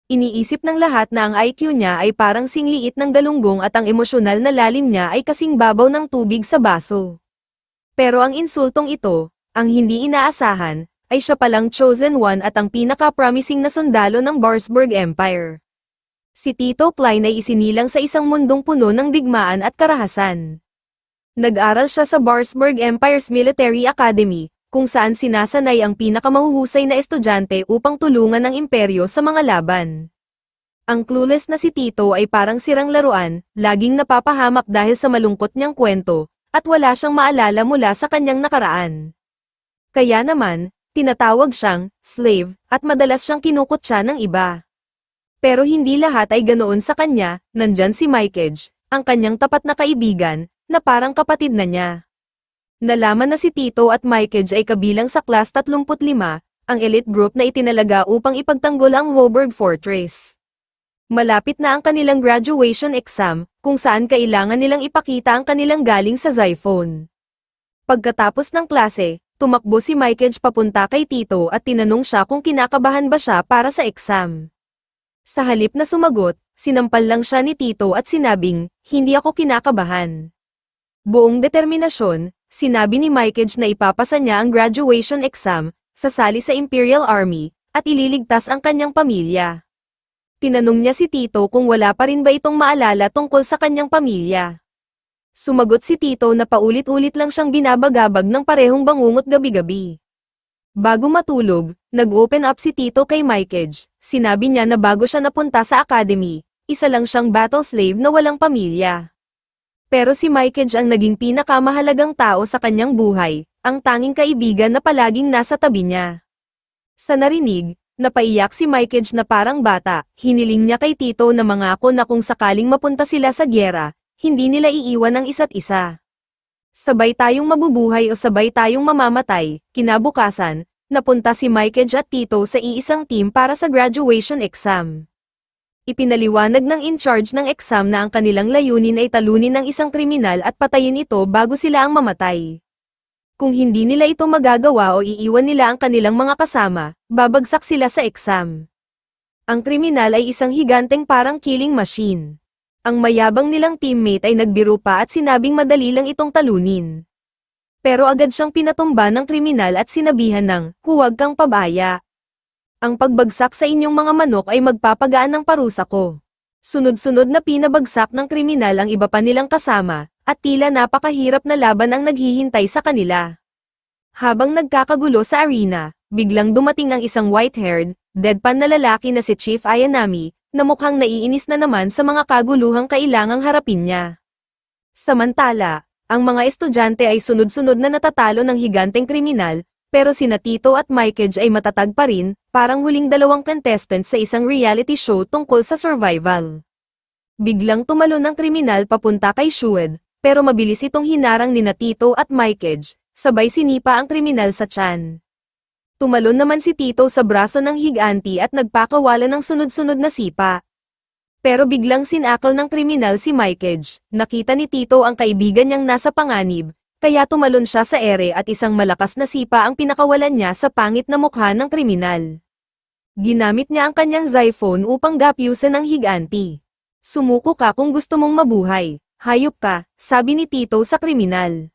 Iniisip ng lahat na ang IQ niya ay parang singliit ng galunggong at ang emosyonal na lalim niya ay kasing babaw ng tubig sa baso. Pero ang insultong ito, ang hindi inaasahan, ay siya palang chosen one at ang pinaka-promising na sundalo ng Barsburg Empire. Si Tito Klein ay isinilang sa isang mundong puno ng digmaan at karahasan. Nag-aral siya sa Barsburg Empire's Military Academy, kung saan sinasanay ang pinakamahuhusay na estudyante upang tulungan ang imperyo sa mga laban. Ang clueless na si Tito ay parang sirang laruan, laging napapahamak dahil sa malungkot niyang kwento, at wala siyang maalala mula sa kanyang nakaraan. Kaya naman, tinatawag siyang slave, at madalas siyang kinukutya ng iba. Pero hindi lahat ay ganoon sa kanya. Nandyan si Mikeage, ang kanyang tapat na kaibigan, na parang kapatid na niya. Nalaman na si Tito at Mikeage ay kabilang sa Class 35, ang elite group na itinalaga upang ipagtanggol ang Hoburg Fortress. Malapit na ang kanilang graduation exam, kung saan kailangan nilang ipakita ang kanilang galing sa Xiphon. Pagkatapos ng klase, tumakbo si Mikeage papunta kay Tito at tinanong siya kung kinakabahan ba siya para sa exam. Sa halip na sumagot, sinampal lang siya ni Tito at sinabing, "Hindi ako kinakabahan." Buong determinasyon, sinabi ni Mikeage na ipapasa niya ang graduation exam, sasali sa Imperial Army, at ililigtas ang kanyang pamilya. Tinanong niya si Tito kung wala pa rin ba itong maalala tungkol sa kanyang pamilya. Sumagot si Tito na paulit-ulit lang siyang binabagabag ng parehong bangungot gabi-gabi. Bago matulog, nag-open up si Tito kay Mikeage. Sinabi niya na bago siya napunta sa academy, isa lang siyang battle slave na walang pamilya. Pero si Mikeage ang naging pinakamahalagang tao sa kanyang buhay, ang tanging kaibigan na palaging nasa tabi niya. Sa narinig, napaiyak si Mikeage na parang bata. Hiniling niya kay Tito na mangako na kung sakaling mapunta sila sa gyera, hindi nila iiwan ang isa't isa. Sabay tayong mabubuhay o sabay tayong mamamatay. Kinabukasan, napunta si Mikeage at Tito sa iisang team para sa graduation exam. Ipinaliwanag ng in-charge ng exam na ang kanilang layunin ay talunin ng isang kriminal at patayin ito bago sila ang mamatay. Kung hindi nila ito magagawa o iiwan nila ang kanilang mga kasama, babagsak sila sa exam. Ang kriminal ay isang higanteng parang killing machine. Ang mayabang nilang teammate ay nagbiro pa at sinabing madali lang itong talunin. Pero agad siyang pinatumba ng kriminal at sinabihan ng, "Huwag kang pabaya. Ang pagbagsak sa inyong mga manok ay magpapagaan ng parusa ko." Sunod-sunod na pinabagsak ng kriminal ang iba pa nilang kasama, at tila napakahirap na laban ang naghihintay sa kanila. Habang nagkakagulo sa arena, biglang dumating ang isang white-haired, deadpan na lalaki na si Chief Ayanami, na mukhang naiinis na naman sa mga kaguluhang kailangang harapin niya. Samantala, ang mga estudyante ay sunod-sunod na natatalo ng higanteng kriminal, pero sina Tito at Mikeage ay matatag pa rin, parang huling dalawang contestant sa isang reality show tungkol sa survival. Biglang tumalon ng kriminal papunta kay Shued, pero mabilis itong hinarang nina Tito at Mikeage, sabay sinipa ang kriminal sa tiyan. Tumalon naman si Tito sa braso ng higanti at nagpakawala ng sunod-sunod na sipa. Pero biglang sinakal ng kriminal si Mikeage. Nakita ni Tito ang kaibigan niyang nasa panganib, kaya tumalon siya sa ere at isang malakas na sipa ang pinakawalan niya sa pangit na mukha ng kriminal. Ginamit niya ang kanyang Xiphon upang gapyusan ng higanti. "Sumuko ka kung gusto mong mabuhay. Hayop ka," sabi ni Tito sa kriminal.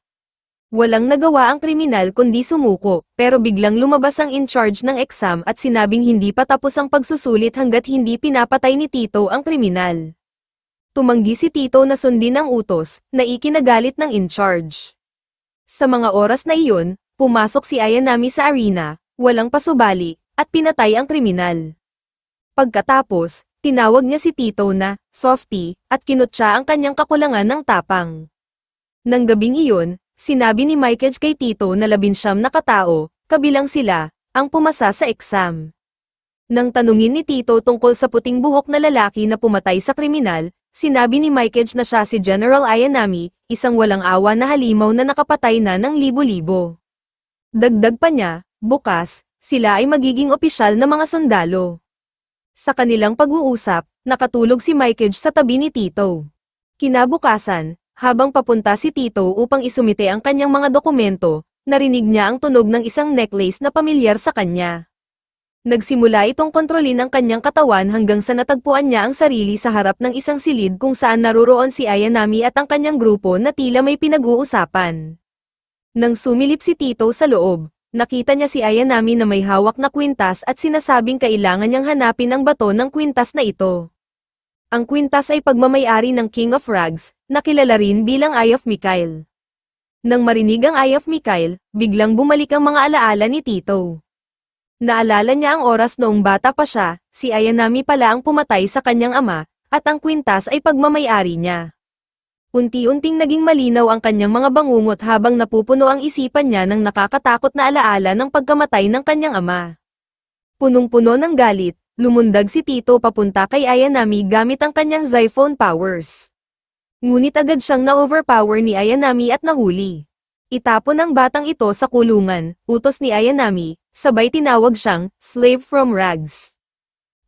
Walang nagawa ang kriminal kundi sumuko, pero biglang lumabas ang in-charge ng exam at sinabing hindi pa tapos ang pagsusulit hanggat hindi pinapatay ni Tito ang kriminal. Tumanggi si Tito na sundin ang utos, na ikinagalit ng in-charge. Sa mga oras na iyon, pumasok si Ayanami sa arena, walang pasubali, at pinatay ang kriminal. Pagkatapos, tinawag niya si Tito na "softy" at kinutya ang kanyang kakulangan ng tapang. Nang gabing iyon, sinabi ni Mikeage kay Tito na 19 na katao, kabilang sila, ang pumasa sa exam. Nang tanungin ni Tito tungkol sa puting buhok na lalaki na pumatay sa kriminal, sinabi ni Mikeage na siya si General Ayanami, isang walang awa na halimaw na nakapatay na ng libo-libo. Dagdag pa niya, bukas, sila ay magiging opisyal na mga sundalo. Sa kanilang pag-uusap, nakatulog si Mikeage sa tabi ni Tito. Kinabukasan, habang papunta si Tito upang isumite ang kanyang mga dokumento, narinig niya ang tunog ng isang necklace na pamilyar sa kanya. Nagsimula itong kontrolin ang kanyang katawan hanggang sa natagpuan niya ang sarili sa harap ng isang silid kung saan naroroon si Ayanami at ang kanyang grupo na tila may pinag-uusapan. Nang sumilip si Tito sa loob, nakita niya si Ayanami na may hawak na kwintas at sinasabing kailangan niyang hanapin ang bato ng kwintas na ito. Ang kwintas ay pagmamay-ari ng King of Rags, na kilala rin bilang Eye of Mikhail. Nang marinig ang Eye of Mikhail, biglang bumalik ang mga alaala ni Tito. Naalala niya ang oras noong bata pa siya, si Ayanami pala ang pumatay sa kanyang ama, at ang kwintas ay pagmamay-ari niya. Unti-unting naging malinaw ang kanyang mga bangungot habang napupuno ang isipan niya ng nakakatakot na alaala ng pagkamatay ng kanyang ama. Punong-puno ng galit, lumundag si Tito papunta kay Ayanami gamit ang kanyang Xiphone powers. Ngunit agad siyang na-overpower ni Ayanami at nahuli. Itapon ang batang ito sa kulungan, utos ni Ayanami, sabay tinawag siyang slave from rags.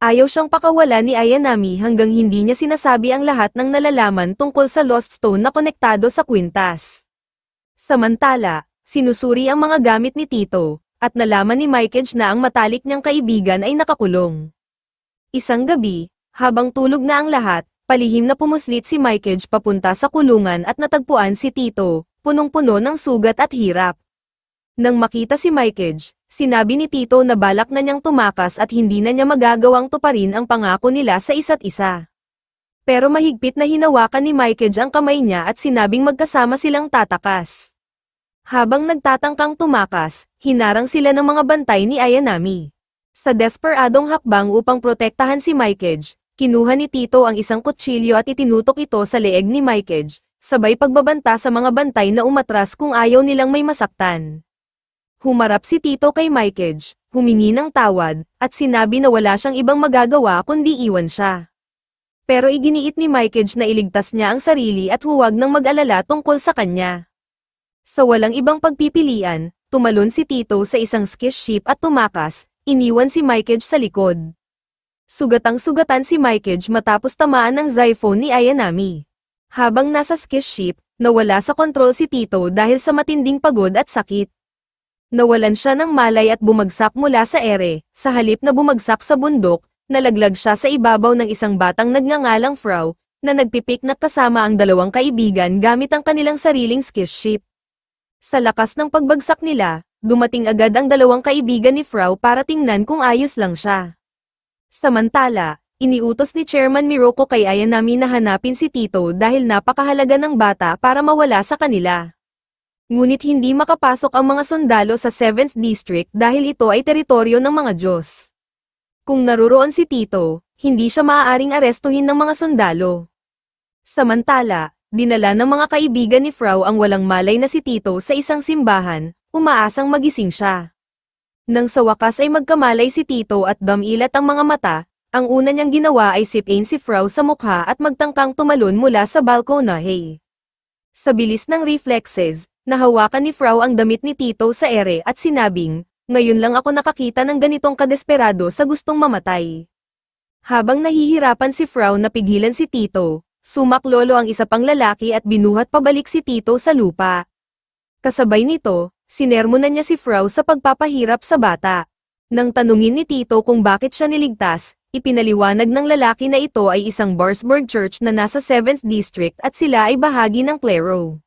Ayaw siyang pakawala ni Ayanami hanggang hindi niya sinasabi ang lahat ng nalalaman tungkol sa Lost Stone na konektado sa kwintas. Samantala, sinusuri ang mga gamit ni Tito, at nalaman ni Mikage na ang matalik niyang kaibigan ay nakakulong. Isang gabi, habang tulog na ang lahat, palihim na pumuslit si Mikage papunta sa kulungan at natagpuan si Tito, punong-puno ng sugat at hirap. Nang makita si Mikage, sinabi ni Tito na balak na niyang tumakas at hindi na niya magagawang tuparin ang pangako nila sa isa't isa. Pero mahigpit na hinawakan ni Mikage ang kamay niya at sinabing magkasama silang tatakas. Habang nagtatangkang tumakas, hinarang sila ng mga bantay ni Ayanami. Sa desperadong hakbang upang protektahan si Mikage, kinuha ni Tito ang isang kutsilyo at itinutok ito sa leeg ni Mikage, sabay pagbabanta sa mga bantay na umatras kung ayaw nilang may masaktan. Humarap si Tito kay Mikage, humingi ng tawad, at sinabi na wala siyang ibang magagawa kundi iwan siya. Pero iginiit ni Mikage na iligtas niya ang sarili at huwag nang mag-alala tungkol sa kanya. Sa walang ibang pagpipilian, tumalon si Tito sa isang skiff ship at tumakas, iniwan si Mikage sa likod. Sugatang-sugatan si Mikage matapos tamaan ng Xiphone ni Ayanami. Habang nasa skiff ship, nawala sa kontrol si Tito dahil sa matinding pagod at sakit. Nawalan siya ng malay at bumagsak mula sa ere, sa halip na bumagsak sa bundok, nalaglag siya sa ibabaw ng isang batang nagngangalang Frau, na nagpipiknak kasama ang dalawang kaibigan gamit ang kanilang sariling skiff ship. Sa lakas ng pagbagsak nila, dumating agad ang dalawang kaibigan ni Frau para tingnan kung ayos lang siya. Samantala, iniutos ni Chairman Miroko kay Ayanami na hanapin si Tito dahil napakahalaga ng bata para mawala sa kanila. Ngunit hindi makapasok ang mga sundalo sa 7th District dahil ito ay teritoryo ng mga Diyos. Kung naroroon si Tito, hindi siya maaaring arestuhin ng mga sundalo. Samantala, dinala ng mga kaibigan ni Frau ang walang malay na si Tito sa isang simbahan, umaasang magising siya. Nang sa wakas ay magkamalay si Tito at damilat ang mga mata, ang una niyang ginawa ay sipin si Frau sa mukha at magtangkang tumalon mula sa balkonahe. Sa bilis ng reflexes, nahawakan ni Frau ang damit ni Tito sa ere at sinabing, ngayon lang ako nakakita ng ganitong kadesperado sa gustong mamatay. Habang nahihirapan si Frau na pigilan si Tito, sumaklolo ang isa pang lalaki at binuhat pabalik si Tito sa lupa. Kasabay nito, sinermonan niya si Frau sa pagpapahirap sa bata. Nang tanungin ni Tito kung bakit siya niligtas, ipinaliwanag ng lalaki na ito ay isang Barsburg Church na nasa 7th District at sila ay bahagi ng klero.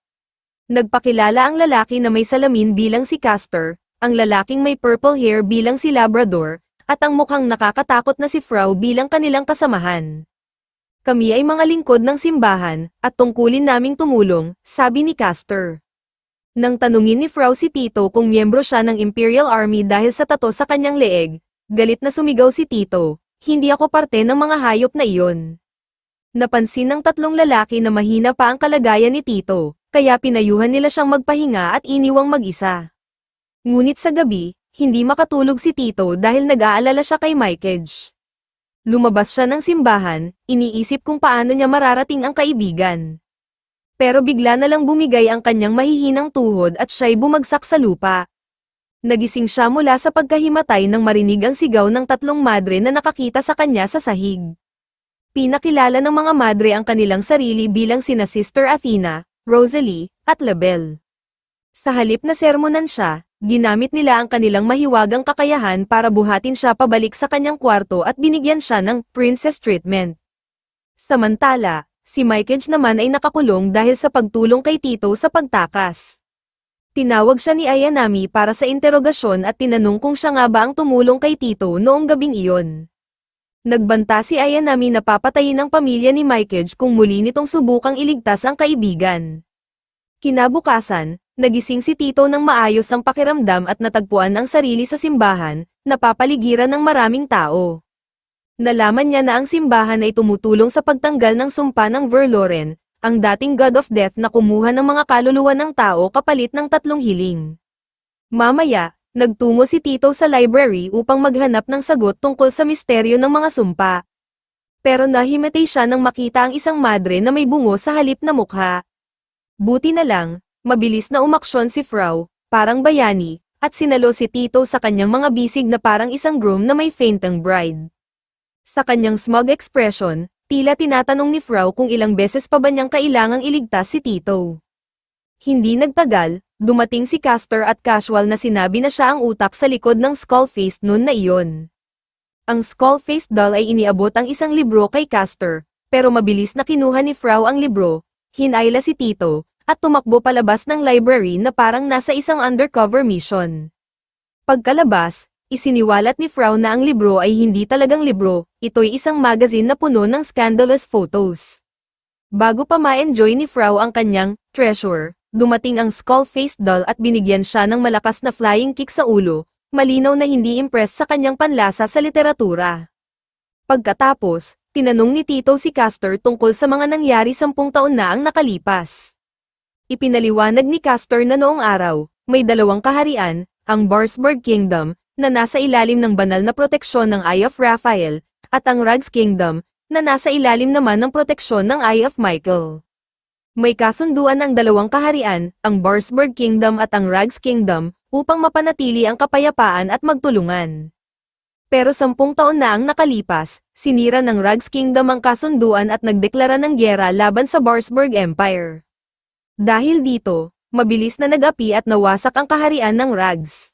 Nagpakilala ang lalaki na may salamin bilang si Castor, ang lalaking may purple hair bilang si Labrador, at ang mukhang nakakatakot na si Frau bilang kanilang kasamahan. Kami ay mga lingkod ng simbahan, at tungkulin naming tumulong, sabi ni Castor. Nang tanungin ni Frau si Tito kung miyembro siya ng Imperial Army dahil sa tato sa kanyang leeg, galit na sumigaw si Tito, hindi ako parte ng mga hayop na iyon. Napansin ng tatlong lalaki na mahina pa ang kalagayan ni Tito, kaya pinayuhan nila siyang magpahinga at iniwang mag-isa. Ngunit sa gabi, hindi makatulog si Tito dahil nag-aalala siya kay Mikage. Lumabas siya ng simbahan, iniisip kung paano niya mararating ang kaibigan. Pero bigla na lang bumigay ang kanyang mahihinang tuhod at siya'y bumagsak sa lupa. Nagising siya mula sa pagkahimatay nang marinig ang sigaw ng tatlong madre na nakakita sa kanya sa sahig. Pinakilala ng mga madre ang kanilang sarili bilang sina Sister Athena, Rosalie, at Labelle. Sa halip na sermonan siya, Ginamit nila ang kanilang mahiwagang kakayahan para buhatin siya pabalik sa kanyang kwarto at binigyan siya ng princess treatment. Samantala, si Mikeage naman ay nakakulong dahil sa pagtulong kay Tito sa pagtakas. Tinawag siya ni Ayanami para sa interogasyon at tinanong kung siya nga ba ang tumulong kay Tito noong gabing iyon. Nagbanta si Ayanami na papatayin ang pamilya ni Mikeage kung muli nitong subukang iligtas ang kaibigan. Kinabukasan, nagising si Tito ng maayos ang pakiramdam at natagpuan ang sarili sa simbahan, napapaligiran ng maraming tao. Nalaman niya na ang simbahan ay tumutulong sa pagtanggal ng sumpa ng Verloren, ang dating God of Death na kumuha ng mga kaluluwa ng tao kapalit ng 3 hiling. Mamaya, nagtungo si Tito sa library upang maghanap ng sagot tungkol sa misteryo ng mga sumpa. Pero nahimatay siya nang makita ang isang madre na may bungo sa halip na mukha. Buti na lang, mabilis na umaksyon si Frau, parang bayani, at sinalo si Tito sa kanyang mga bisig na parang isang groom na may faintang bride. Sa kanyang smug expression, tila tinatanong ni Frau kung ilang beses pa ba niyang kailangang iligtas si Tito. Hindi nagtagal, dumating si Castor at casual na sinabi na siya ang utak sa likod ng Skullface noon na iyon. Ang Skullface doll ay iniabot ang isang libro kay Castor, pero mabilis na kinuha ni Frau ang libro, hinayla si Tito, at tumakbo palabas ng library na parang nasa isang undercover mission. Pagkalabas, isiniwalat ni Frau na ang libro ay hindi talagang libro, ito'y isang magazine na puno ng scandalous photos. Bago pa ma-enjoy ni Frau ang kanyang treasure, dumating ang Skullface doll at binigyan siya ng malakas na flying kick sa ulo, malinaw na hindi impressed sa kanyang panlasa sa literatura. Pagkatapos, tinanong ni Tito si Castor tungkol sa mga nangyari 10 taon na ang nakalipas. Ipinaliwanag ni Castor na noong araw, may 2 kaharian, ang Barsburg Kingdom, na nasa ilalim ng banal na proteksyon ng Eye of Raphael, at ang Rags Kingdom, na nasa ilalim naman ng proteksyon ng Eye of Michael. May kasunduan ang 2 kaharian, ang Barsburg Kingdom at ang Rags Kingdom, upang mapanatili ang kapayapaan at magtulungan. Pero 10 taon na ang nakalipas, sinira ng Rags Kingdom ang kasunduan at nagdeklara ng gyera laban sa Barsburg Empire. Dahil dito, mabilis na nag-api at nawasak ang kaharian ng Rags.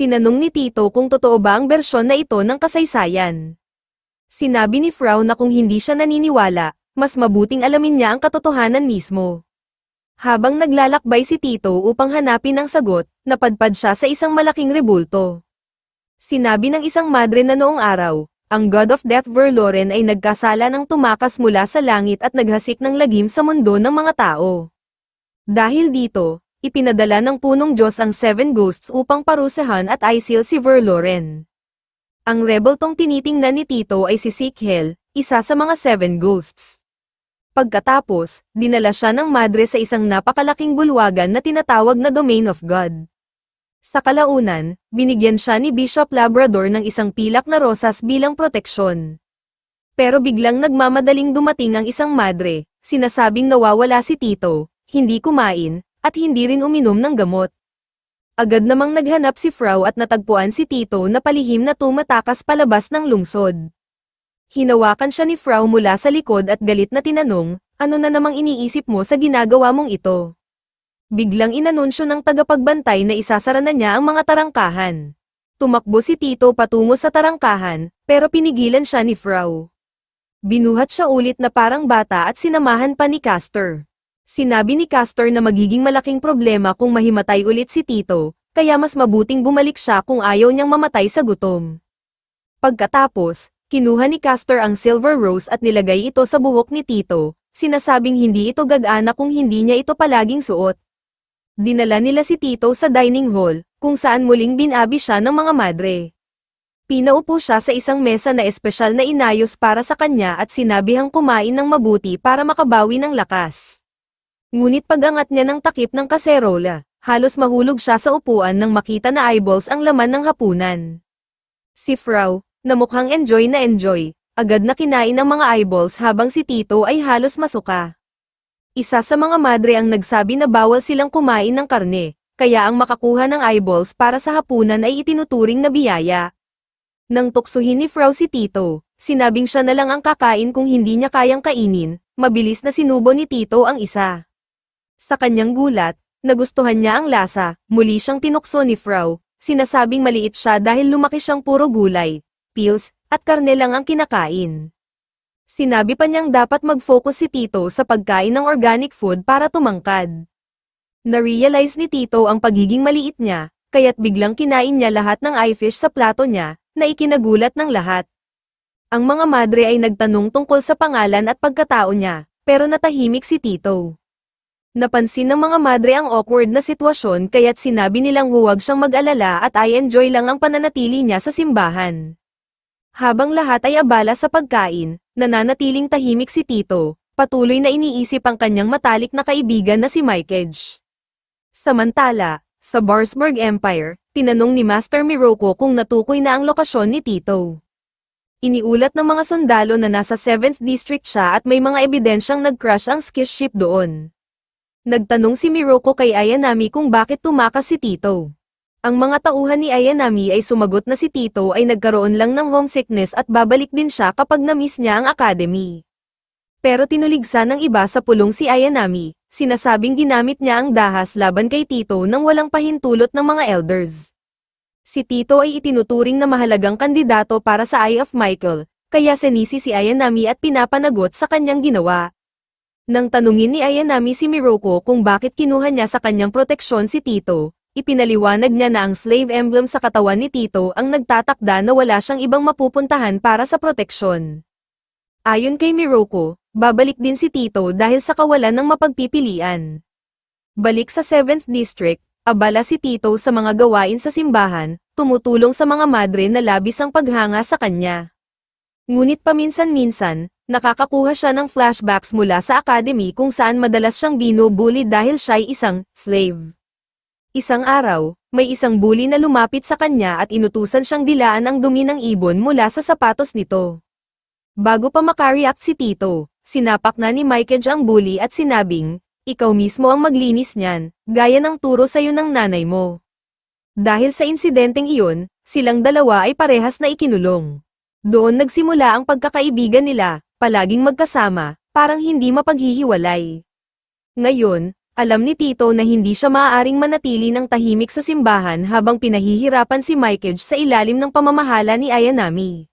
Tinanong ni Tito kung totoo ba ang bersyon na ito ng kasaysayan. Sinabi ni Frau na kung hindi siya naniniwala, mas mabuting alamin niya ang katotohanan mismo. Habang naglalakbay si Tito upang hanapin ang sagot, napadpad siya sa isang malaking rebulto. Sinabi ng isang madre na noong araw, ang God of Death Verloren ay nagkasala ng tumakas mula sa langit at naghasik ng lagim sa mundo ng mga tao. Dahil dito, ipinadala ng punong Diyos ang 7 ghosts upang parusahan at aisil si Verloren. Ang rebeltong tinitingnan ni Tito ay si Sikhel, isa sa mga 7 ghosts. Pagkatapos, dinala siya ng madre sa isang napakalaking bulwagan na tinatawag na Domain of God. Sa kalaunan, binigyan siya ni Bishop Labrador ng isang pilak na rosas bilang proteksyon. Pero biglang nagmamadaling dumating ang isang madre, sinasabing nawawala si Tito, hindi kumain, at hindi rin uminom ng gamot. Agad namang naghanap si Frau at natagpuan si Tito na palihim na tumatakas palabas ng lungsod. Hinawakan siya ni Frau mula sa likod at galit na tinanong, ano na namang iniisip mo sa ginagawa mong ito? Biglang inanunsyo ng tagapagbantay na isasara na niya ang mga tarangkahan. Tumakbo si Tito patungo sa tarangkahan, pero pinigilan siya ni Frau. Binuhat siya ulit na parang bata at sinamahan pa ni Castor. Sinabi ni Castor na magiging malaking problema kung mahimatay ulit si Tito, kaya mas mabuting bumalik siya kung ayaw niyang mamatay sa gutom. Pagkatapos, kinuha ni Castor ang silver rose at nilagay ito sa buhok ni Tito, sinasabing hindi ito gagana kung hindi niya ito palaging suot. Dinala nila si Tito sa dining hall, kung saan muling binabi siya ng mga madre. Pinaupo siya sa isang mesa na espesyal na inayos para sa kanya at sinabihang kumain ng mabuti para makabawi ng lakas. Ngunit pag-angat niya ng takip ng kaserola, halos mahulog siya sa upuan nang makita na eyeballs ang laman ng hapunan. Si Frau, na mukhang enjoy na enjoy, agad na kinain ang mga eyeballs habang si Tito ay halos masuka. Isa sa mga madre ang nagsabi na bawal silang kumain ng karne, kaya ang makakuha ng eyeballs para sa hapunan ay itinuturing na biyaya. Nang tuksuhin ni Frau si Tito, sinabing siya na lang ang kakain kung hindi niya kayang kainin, mabilis na sinubo ni Tito ang isa. Sa kanyang gulat, Nagustuhan niya ang lasa, muli siyang tinukso ni Frau, sinasabing maliit siya dahil lumaki siyang puro gulay, pills, at karne lang ang kinakain. Sinabi pa niyang dapat mag-focus si Tito sa pagkain ng organic food para tumangkad. Na-realize ni Tito ang pagiging maliit niya, kaya't biglang kinain niya lahat ng eyefish sa plato niya, na ikinagulat ng lahat. Ang mga madre ay nagtanong tungkol sa pangalan at pagkatao niya, pero natahimik si Tito. Napansin ng mga madre ang awkward na sitwasyon kaya't sinabi nilang huwag siyang mag-alala at i-enjoy lang ang pananatili niya sa simbahan. Habang lahat ay abala sa pagkain, nananatiling tahimik si Tito, patuloy na iniisip ang kanyang matalik na kaibigan na si Mikage. Samantala, sa Barsburg Empire, tinanong ni Master Miroku kung natukoy na ang lokasyon ni Tito. Iniulat ng mga sundalo na nasa 7th District siya at may mga ebidensyang nag-crash ang ski ship doon. Nagtanong si Miroku kay Ayanami kung bakit tumakas si Tito. Ang mga tauhan ni Ayanami ay sumagot na si Tito ay nagkaroon lang ng homesickness at babalik din siya kapag na-miss niya ang academy. Pero tinuligsa ng iba sa pulong si Ayanami, sinasabing ginamit niya ang dahas laban kay Tito nang walang pahintulot ng mga elders. Si Tito ay itinuturing na mahalagang kandidato para sa Eye of Michael, kaya sinisi si Ayanami at pinapanagot sa kanyang ginawa. Nang tanungin ni Ayanami si Miroku kung bakit kinuha niya sa kanyang proteksyon si Tito, ipinaliwanag niya na ang slave emblem sa katawan ni Tito ang nagtatakda na wala siyang ibang mapupuntahan para sa proteksyon. Ayon kay Miroku, babalik din si Tito dahil sa kawalan ng mapagpipilian. Balik sa 7th District, abala si Tito sa mga gawain sa simbahan, tumutulong sa mga madre na labis ang paghanga sa kanya. Ngunit paminsan-minsan, nakakakuha siya ng flashbacks mula sa academy kung saan madalas siyang binubuli dahil siya'y isang slave. Isang araw, may isang bully na lumapit sa kanya at inutusan siyang dilaan ang dumi ng ibon mula sa sapatos nito. Bago pa makareact si Tito, sinapak na ni Mikage ang bully at sinabing, ikaw mismo ang maglinis niyan, gaya ng turo sa'yo ng nanay mo. Dahil sa insidenteng iyon, silang dalawa ay parehas na ikinulong. Doon nagsimula ang pagkakaibigan nila, palaging magkasama, parang hindi mapaghihiwalay. Ngayon, alam ni Tito na hindi siya maaaring manatili ng tahimik sa simbahan habang pinahihirapan si Mikage sa ilalim ng pamamahala ni Ayanami.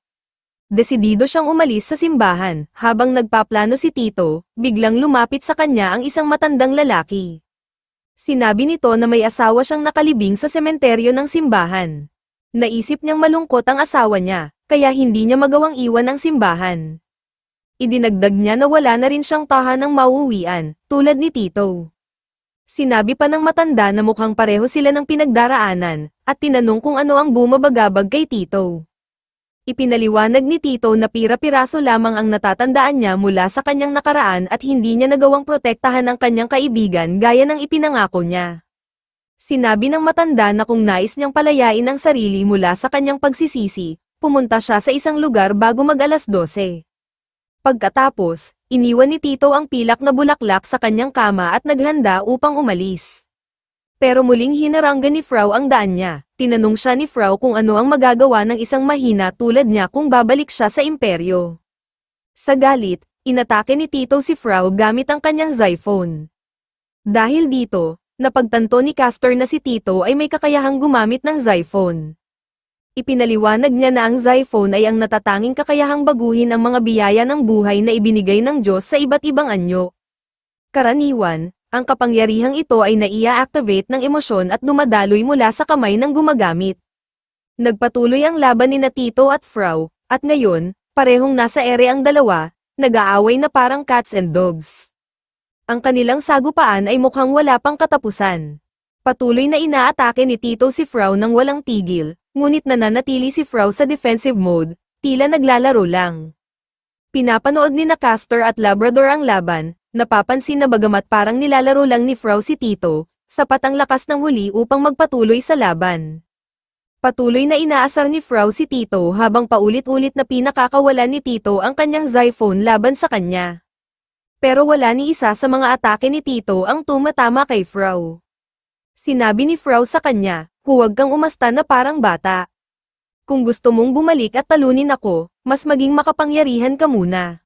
Desidido siyang umalis sa simbahan, habang nagpaplano si Tito, biglang lumapit sa kanya ang isang matandang lalaki. Sinabi nito na may asawa siyang nakalibing sa sementeryo ng simbahan. Naisip niyang malungkot ang asawa niya, kaya hindi niya magawang iwan ang simbahan. Idinagdag niya na wala na rin siyang tahanang mauuwian, tulad ni Tito. Sinabi pa ng matanda na mukhang pareho sila ng pinagdaraanan, at tinanong kung ano ang bumabagabag kay Tito. Ipinaliwanag ni Tito na pira-piraso lamang ang natatandaan niya mula sa kanyang nakaraan at hindi niya nagawang protektahan ang kanyang kaibigan gaya ng ipinangako niya. Sinabi ng matanda na kung nais niyang palayain ang sarili mula sa kanyang pagsisisi, pumunta siya sa isang lugar bago mag-alas 12. Pagkatapos, iniwan ni Tito ang pilak na bulaklak sa kanyang kama at naghanda upang umalis. Pero muling hinaranggan ni Frau ang daan niya. Tinanong siya ni Frau kung ano ang magagawa ng isang mahina tulad niya kung babalik siya sa imperyo. Sa galit, inatake ni Tito si Frau gamit ang kanyang Zyphone. Dahil dito, napagtanto ni Castor na si Tito ay may kakayahang gumamit ng Zyphone. Ipinaliwanag niya na ang Zyphone ay ang natatanging kakayahang baguhin ang mga biyaya ng buhay na ibinigay ng Diyos sa iba't ibang anyo. Karaniwan, ang kapangyarihang ito ay naia-activate ng emosyon at dumadaloy mula sa kamay ng gumagamit. Nagpatuloy ang laban ni Tito at Frau, at ngayon, parehong nasa ere ang dalawa, nag-aaway na parang cats and dogs. Ang kanilang sagupaan ay mukhang wala pang katapusan. Patuloy na inaatake ni Tito si Frau nang walang tigil, ngunit nananatili si Frau sa defensive mode, tila naglalaro lang. Pinapanood ni Castor at Labrador ang laban, napapansin na bagamat parang nilalaro lang ni Frau si Tito, sapat ang lakas ng huli upang magpatuloy sa laban. Patuloy na inaasar ni Frau si Tito habang paulit-ulit na pinakakawalan ni Tito ang kanyang Zyphone laban sa kanya. Pero wala ni isa sa mga atake ni Tito ang tumatama kay Frau. Sinabi ni Frau sa kanya, huwag kang umasta na parang bata. Kung gusto mong bumalik at talunin ako, mas maging makapangyarihan ka muna.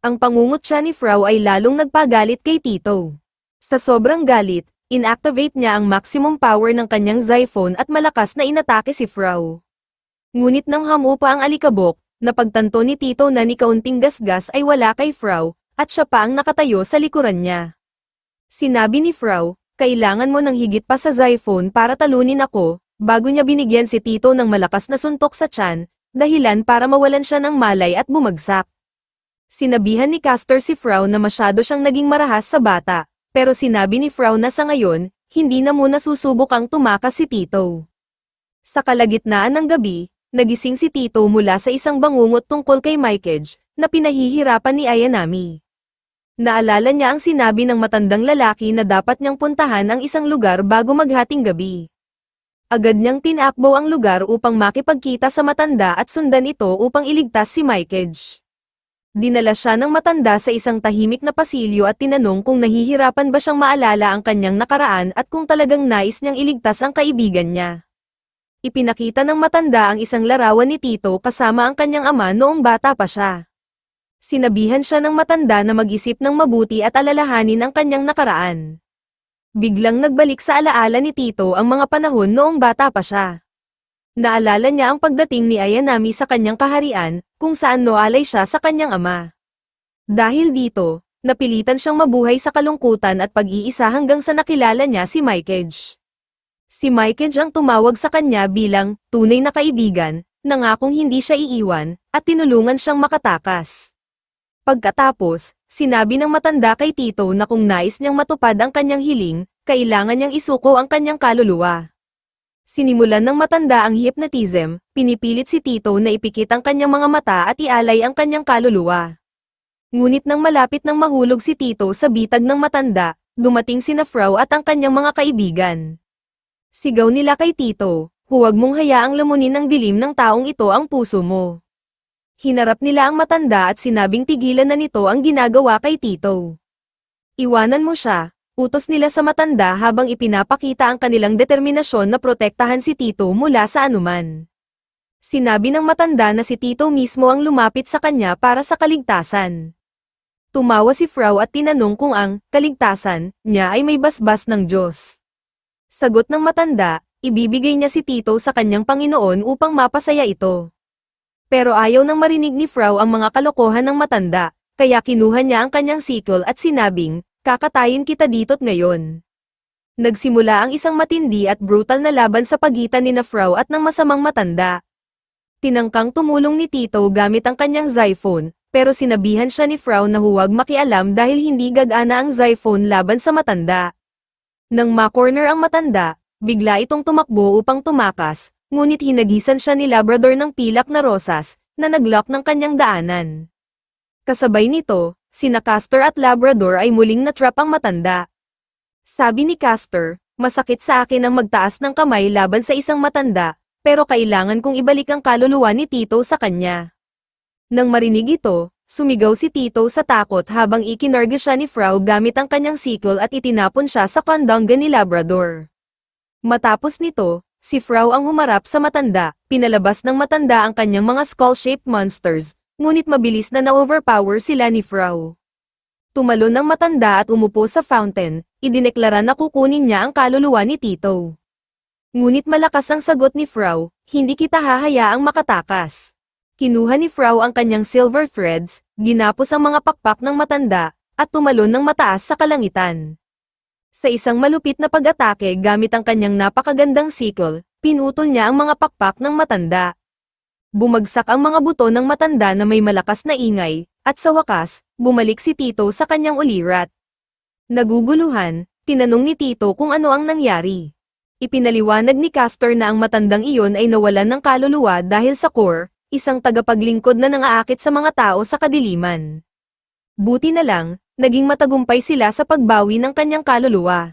Ang pangungutya ni Frau ay lalong nagpagalit kay Tito. Sa sobrang galit, Inactivate niya ang maximum power ng kanyang Xiphone at malakas na inatake si Frau. Ngunit nang hamupa ang alikabok, napagtanto ni Tito na ni kaunting gasgas ay wala kay Frau, at siya pa ang nakatayo sa likuran niya. Sinabi ni Frau, kailangan mo ng higit pa sa Xiphone para talunin ako, bago niya binigyan si Tito ng malakas na suntok sa tiyan, dahilan para mawalan siya ng malay at bumagsak. Sinabihan ni Castor si Frau na masyado siyang naging marahas sa bata, pero sinabi ni Frau na sa ngayon, hindi na muna susubok ang tumakas si Tito. Sa kalagitnaan ng gabi, nagising si Tito mula sa isang bangungot tungkol kay Mikage, na pinahihirapan ni Ayanami. Naalala niya ang sinabi ng matandang lalaki na dapat niyang puntahan ang isang lugar bago maghating gabi. Agad niyang tinakbo ang lugar upang makipagkita sa matanda at sundan ito upang iligtas si Mikage. Dinala siya ng matanda sa isang tahimik na pasilyo at tinanong kung nahihirapan ba siyang maalala ang kanyang nakaraan at kung talagang nais niyang iligtas ang kaibigan niya. Ipinakita ng matanda ang isang larawan ni Tito kasama ang kanyang ama noong bata pa siya. Sinabihan siya ng matanda na mag-isip ng mabuti at alalahanin ang kanyang nakaraan. Biglang nagbalik sa alaala ni Tito ang mga panahon noong bata pa siya. Naalala niya ang pagdating ni Ayanami sa kanyang kaharian, kung saan noalay siya sa kanyang ama. Dahil dito, napilitan siyang mabuhay sa kalungkutan at pag-iisa hanggang sa nakilala niya si Mikage. Si Mikage ang tumawag sa kanya bilang tunay na kaibigan, nangakong hindi siya iiwan, at tinulungan siyang makatakas. Pagkatapos, sinabi ng matanda kay Tito na kung nais niyang matupad ang kanyang hiling, kailangan niyang isuko ang kanyang kaluluwa. Sinimulan ng matanda ang hypnotism, pinipilit si Tito na ipikit ang kanyang mga mata at ialay ang kanyang kaluluwa. Ngunit nang malapit nang mahulog si Tito sa bitag ng matanda, dumating sina Frau at ang kanyang mga kaibigan. Sigaw nila kay Tito, huwag mong hayaang lamunin ng dilim ng taong ito ang puso mo. Hinarap nila ang matanda at sinabing tigilan na nito ang ginagawa kay Tito. Iwanan mo siya. Utos nila sa matanda habang ipinapakita ang kanilang determinasyon na protektahan si Tito mula sa anuman. Sinabi ng matanda na si Tito mismo ang lumapit sa kanya para sa kaligtasan. Tumawa si Frau at tinanong kung ang kaligtasan niya ay may basbas ng Diyos. Sagot ng matanda, ibibigay niya si Tito sa kanyang Panginoon upang mapasaya ito. Pero ayaw nang marinig ni Frau ang mga kalokohan ng matanda, kaya kinuha niya ang kanyang sikol at sinabing, kakatayin kita dito't ngayon. Nagsimula ang isang matindi at brutal na laban sa pagitan ni Frau at ng masamang matanda. Tinangkang tumulong ni Tito gamit ang kanyang Xiphone, pero sinabihan siya ni Frau na huwag makialam dahil hindi gagana ang Xiphone laban sa matanda. Nang ma-corner ang matanda, bigla itong tumakbo upang tumakas, ngunit hinagisan siya ni Labrador ng pilak na rosas, na naglock ng kanyang daanan. Kasabay nito, sina Castor at Labrador ay muling natrap ang matanda. Sabi ni Castor, masakit sa akin ang magtaas ng kamay laban sa isang matanda, pero kailangan kong ibalik ang kaluluwa ni Tito sa kanya. Nang marinig ito, sumigaw si Tito sa takot habang ikinarga siya ni Frau gamit ang kanyang sikol at itinapon siya sa kandangga ni Labrador. Matapos nito, si Frau ang humarap sa matanda, pinalabas ng matanda ang kanyang mga skull-shaped monsters, ngunit mabilis na na-overpower sila ni Frau. Tumalon ang matanda at umupo sa fountain, idineklara na kukunin niya ang kaluluwa ni Tito. Ngunit malakas ang sagot ni Frau, hindi kita hahayaang makatakas. Kinuha ni Frau ang kanyang silver threads, ginapos ang mga pakpak ng matanda, at tumalon ng mataas sa kalangitan. Sa isang malupit na pag-atake gamit ang kanyang napakagandang sikol, pinutol niya ang mga pakpak ng matanda. Bumagsak ang mga buto ng matanda na may malakas na ingay, at sa wakas, bumalik si Tito sa kanyang ulirat. Naguguluhan, tinanong ni Tito kung ano ang nangyari. Ipinaliwanag ni Castor na ang matandang iyon ay nawalan ng kaluluwa dahil sa Core, isang tagapaglingkod na nangaakit sa mga tao sa kadiliman. Buti na lang, naging matagumpay sila sa pagbawi ng kanyang kaluluwa.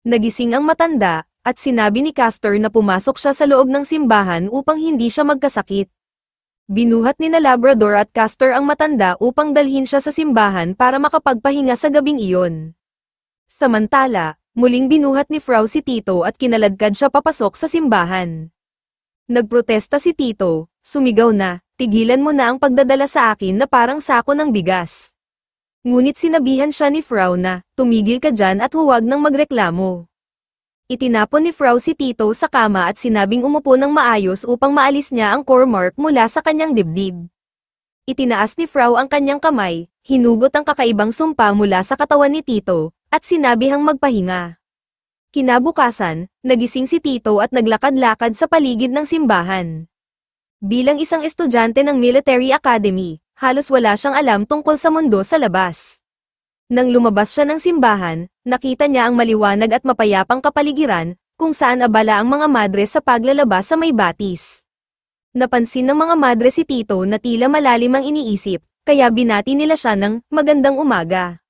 Nagising ang matanda, at sinabi ni Castor na pumasok siya sa loob ng simbahan upang hindi siya magkasakit. Binuhat ni na Labrador at Castor ang matanda upang dalhin siya sa simbahan para makapagpahinga sa gabing iyon. Samantala, muling binuhat ni Frau si Tito at kinaladkad siya papasok sa simbahan. Nagprotesta si Tito, sumigaw na, tigilan mo na ang pagdadala sa akin na parang sako ng bigas. Ngunit sinabihan siya ni Frau na, tumigil ka dyan at huwag nang magreklamo. Itinapon ni Frau si Tito sa kama at sinabing umupo ng maayos upang maalis niya ang core mark mula sa kanyang dibdib. Itinaas ni Frau ang kanyang kamay, hinugot ang kakaibang sumpa mula sa katawan ni Tito, at sinabihang magpahinga. Kinabukasan, nagising si Tito at naglakad-lakad sa paligid ng simbahan. Bilang isang estudyante ng military academy, halos wala siyang alam tungkol sa mundo sa labas. Nang lumabas siya ng simbahan, nakita niya ang maliwanag at mapayapang kapaligiran, kung saan abala ang mga madre sa paglalaba sa may batis. Napansin ng mga madre si Tito na tila malalim ang iniisip, kaya binati nila siya ng magandang umaga.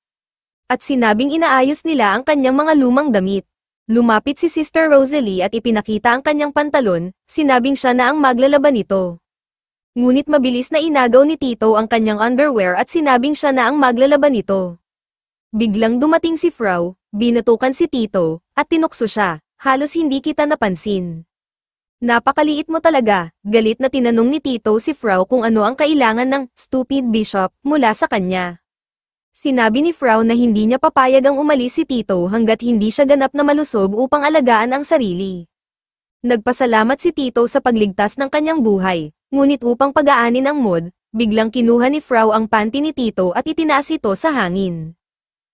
At sinabing inaayos nila ang kanyang mga lumang damit. Lumapit si Sister Rosalie at ipinakita ang kanyang pantalon, sinabing siya na ang maglalaba nito. Ngunit mabilis na inagaw ni Tito ang kanyang underwear at sinabing siya na ang maglalaba nito. Biglang dumating si Frau, binatukan si Tito, at tinukso siya, halos hindi kita napansin. Napakaliit mo talaga, galit na tinanong ni Tito si Frau kung ano ang kailangan ng stupid bishop mula sa kanya. Sinabi ni Frau na hindi niya papayag ang umalis si Tito hanggat hindi siya ganap na malusog upang alagaan ang sarili. Nagpasalamat si Tito sa pagligtas ng kanyang buhay, ngunit upang pagaanin ang mood, biglang kinuha ni Frau ang panty ni Tito at itinaas ito sa hangin.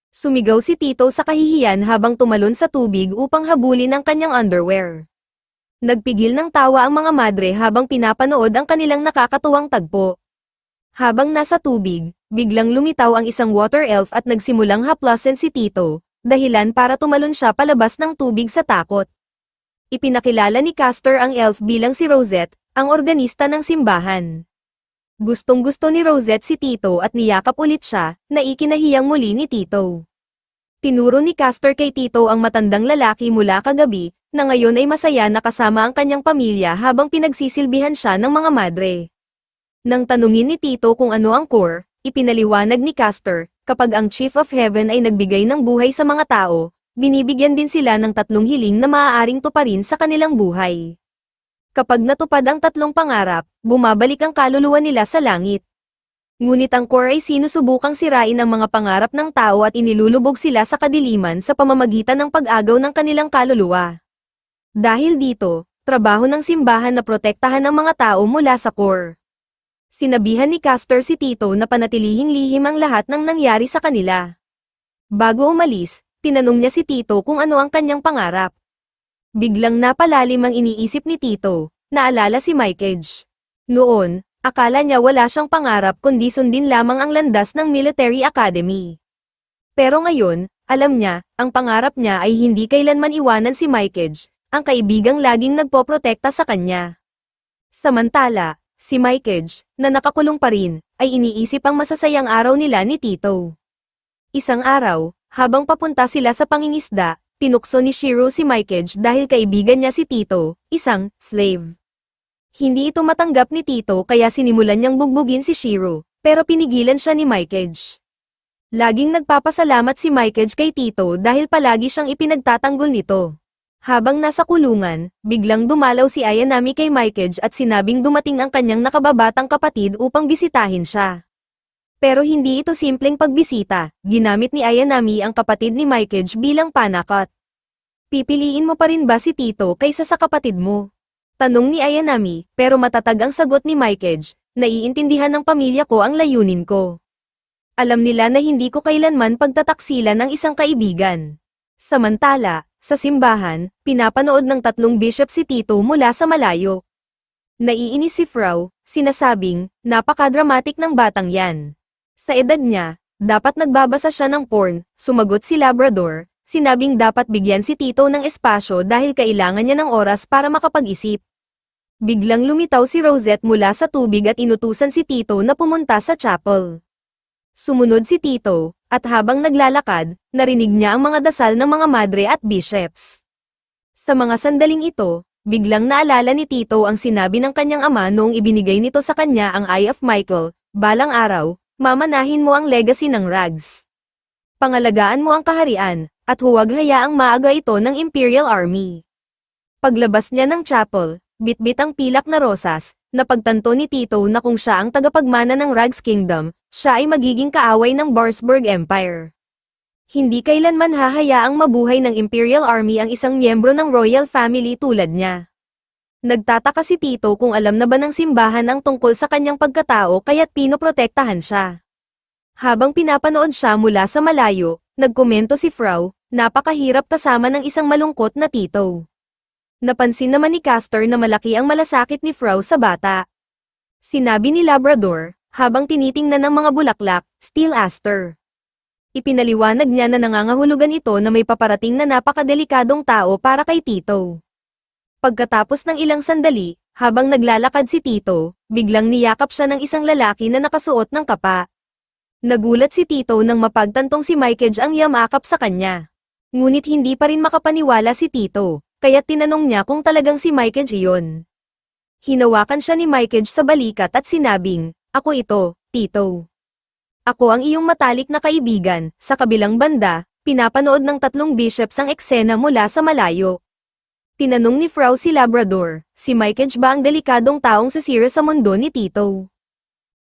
Sumigaw si Tito sa kahihiyan habang tumalon sa tubig upang habulin ang kanyang underwear. Nagpigil ng tawa ang mga madre habang pinapanood ang kanilang nakakatuwang tagpo. Habang nasa tubig, biglang lumitaw ang isang water elf at nagsimulang haplasin si Tito, dahilan para tumalon siya palabas ng tubig sa takot. Ipinakilala ni Castor ang elf bilang si Rosette, ang organista ng simbahan. Gustong-gusto ni Rosette si Tito at niyakap ulit siya, na ikinahiyang muli ni Tito. Tinuro ni Castor kay Tito ang matandang lalaki mula kagabi, na ngayon ay masaya na kasama ang kanyang pamilya habang pinagsisilbihan siya ng mga madre. Nang tanungin ni Tito kung ano ang core, ipinaliwanag ni Castor, kapag ang Chief of Heaven ay nagbigay ng buhay sa mga tao, binibigyan din sila ng 3 hiling na maaaring tuparin sa kanilang buhay. Kapag natupad ang 3 pangarap, bumabalik ang kaluluwa nila sa langit. Ngunit ang core ay sinusubukang sirain ang mga pangarap ng tao at inilulubog sila sa kadiliman sa pamamagitan ng pag-agaw ng kanilang kaluluwa. Dahil dito, trabaho ng simbahan na protektahan ang mga tao mula sa core. Sinabihan ni Castor si Tito na panatilihing lihim ang lahat ng nangyari sa kanila. Bago umalis, tinanong niya si Tito kung ano ang kanyang pangarap. Biglang napalalim ang iniisip ni Tito, naalala si Mykage. Noon, akala niya wala siyang pangarap kundi sundin lamang ang landas ng military academy. Pero ngayon, alam niya, ang pangarap niya ay hindi kailanman iwanan si Mykage, ang kaibigang laging nagpoprotekta sa kanya. Samantala, si Mykage, na nakakulong pa rin, ay iniisip ang masasayang araw nila ni Tito. Isang araw, habang papunta sila sa pangingisda, tinukso ni Shiro si Mykage dahil kaibigan niya si Tito, isang slave. Hindi ito matanggap ni Tito kaya sinimulan niyang bugbugin si Shiro, pero pinigilan siya ni Mykage. Laging nagpapasalamat si Mykage kay Tito dahil palagi siyang ipinagtatanggol nito. Habang nasa kulungan, biglang dumalaw si Ayanami kay Mykage at sinabing dumating ang kanyang nakababatang kapatid upang bisitahin siya. Pero hindi ito simpleng pagbisita, ginamit ni Ayanami ang kapatid ni Mykage bilang panakot. Pipiliin mo pa rin ba si Tito kaysa sa kapatid mo? Tanong ni Ayanami, pero matatag ang sagot ni Mykage, naiintindihan ng pamilya ko ang layunin ko. Alam nila na hindi ko kailanman pagtataksilan ng isang kaibigan. Samantala, sa simbahan, pinapanood ng 3 bishop si Tito mula sa malayo. Naiinis si Frau, sinasabing, napakadramatic ng batang yan. Sa edad niya, dapat nagbabasa siya ng porn, sumagot si Labrador, sinabing dapat bigyan si Tito ng espasyo dahil kailangan niya ng oras para makapag-isip. Biglang lumitaw si Rosette mula sa tubig at inutusan si Tito na pumunta sa chapel. Sumunod si Tito, at habang naglalakad, narinig niya ang mga dasal ng mga madre at bishops. Sa mga sandaling ito, biglang naalala ni Tito ang sinabi ng kanyang ama noong ibinigay nito sa kanya ang Eye of Michael, balang araw, mamanahin mo ang legacy ng Rags. Pangalagaan mo ang kaharian, at huwag hayaang maaga ito ng Imperial Army. Paglabas niya ng chapel, bitbit ang pilak na rosas, napagtanto ni Tito na kung siya ang tagapagmana ng Rags Kingdom, siya ay magiging kaaway ng Barsburg Empire. Hindi kailanman hahayaang mabuhay ng Imperial Army ang isang miyembro ng royal family tulad niya. Nagtataka si Tito kung alam na ba ng simbahan ang tungkol sa kanyang pagkatao kaya't pinoprotektahan siya. Habang pinapanood siya mula sa malayo, nagkomento si Frau, napakahirap kasama ng isang malungkot na tito. Napansin naman ni Castor na malaki ang malasakit ni Frau sa bata. Sinabi ni Labrador, habang tinitingnan ng mga bulaklak, Steel Aster. Ipinaliwanag niya na nangangahulugan ito na may paparating na napakadelikadong tao para kay Tito. Pagkatapos ng ilang sandali, habang naglalakad si Tito, biglang niyakap siya ng isang lalaki na nakasuot ng kapa. Nagulat si Tito nang mapagtantong si Mikeage ang yamakap sa kanya. Ngunit hindi pa rin makapaniwala si Tito, kaya't tinanong niya kung talagang si Mikeage iyon. Hinawakan siya ni Mikeage sa balikat at sinabing, "Ako ito, Tito. Ako ang iyong matalik na kaibigan." Sa kabilang banda, pinapanood ng tatlong bishops ang eksena mula sa malayo. Tinanong ni Frau si Labrador, si Mikeage ba ang delikadong taong sisira sa mundo ni Tito?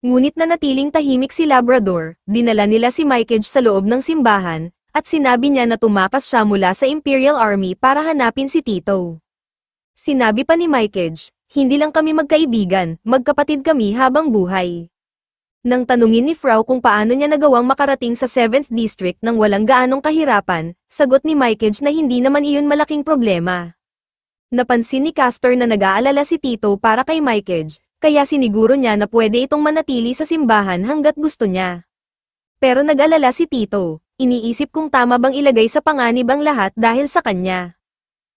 Ngunit nanatiling tahimik si Labrador, dinala nila si Mikeage sa loob ng simbahan, at sinabi niya na tumakas siya mula sa Imperial Army para hanapin si Tito. Sinabi pa ni Mikeage, "Hindi lang kami magkaibigan, magkapatid kami habang buhay." Nang tanungin ni Frau kung paano niya nagawang makarating sa 7th District nang walang gaanong kahirapan, sagot ni Mikeage na hindi naman iyon malaking problema. Napansin ni Castor na nag-aalala si Tito para kay Mikeage, kaya siniguro niya na pwede itong manatili sa simbahan hanggat gusto niya. Pero nag-alala si Tito, iniisip kung tama bang ilagay sa panganib ang lahat dahil sa kanya.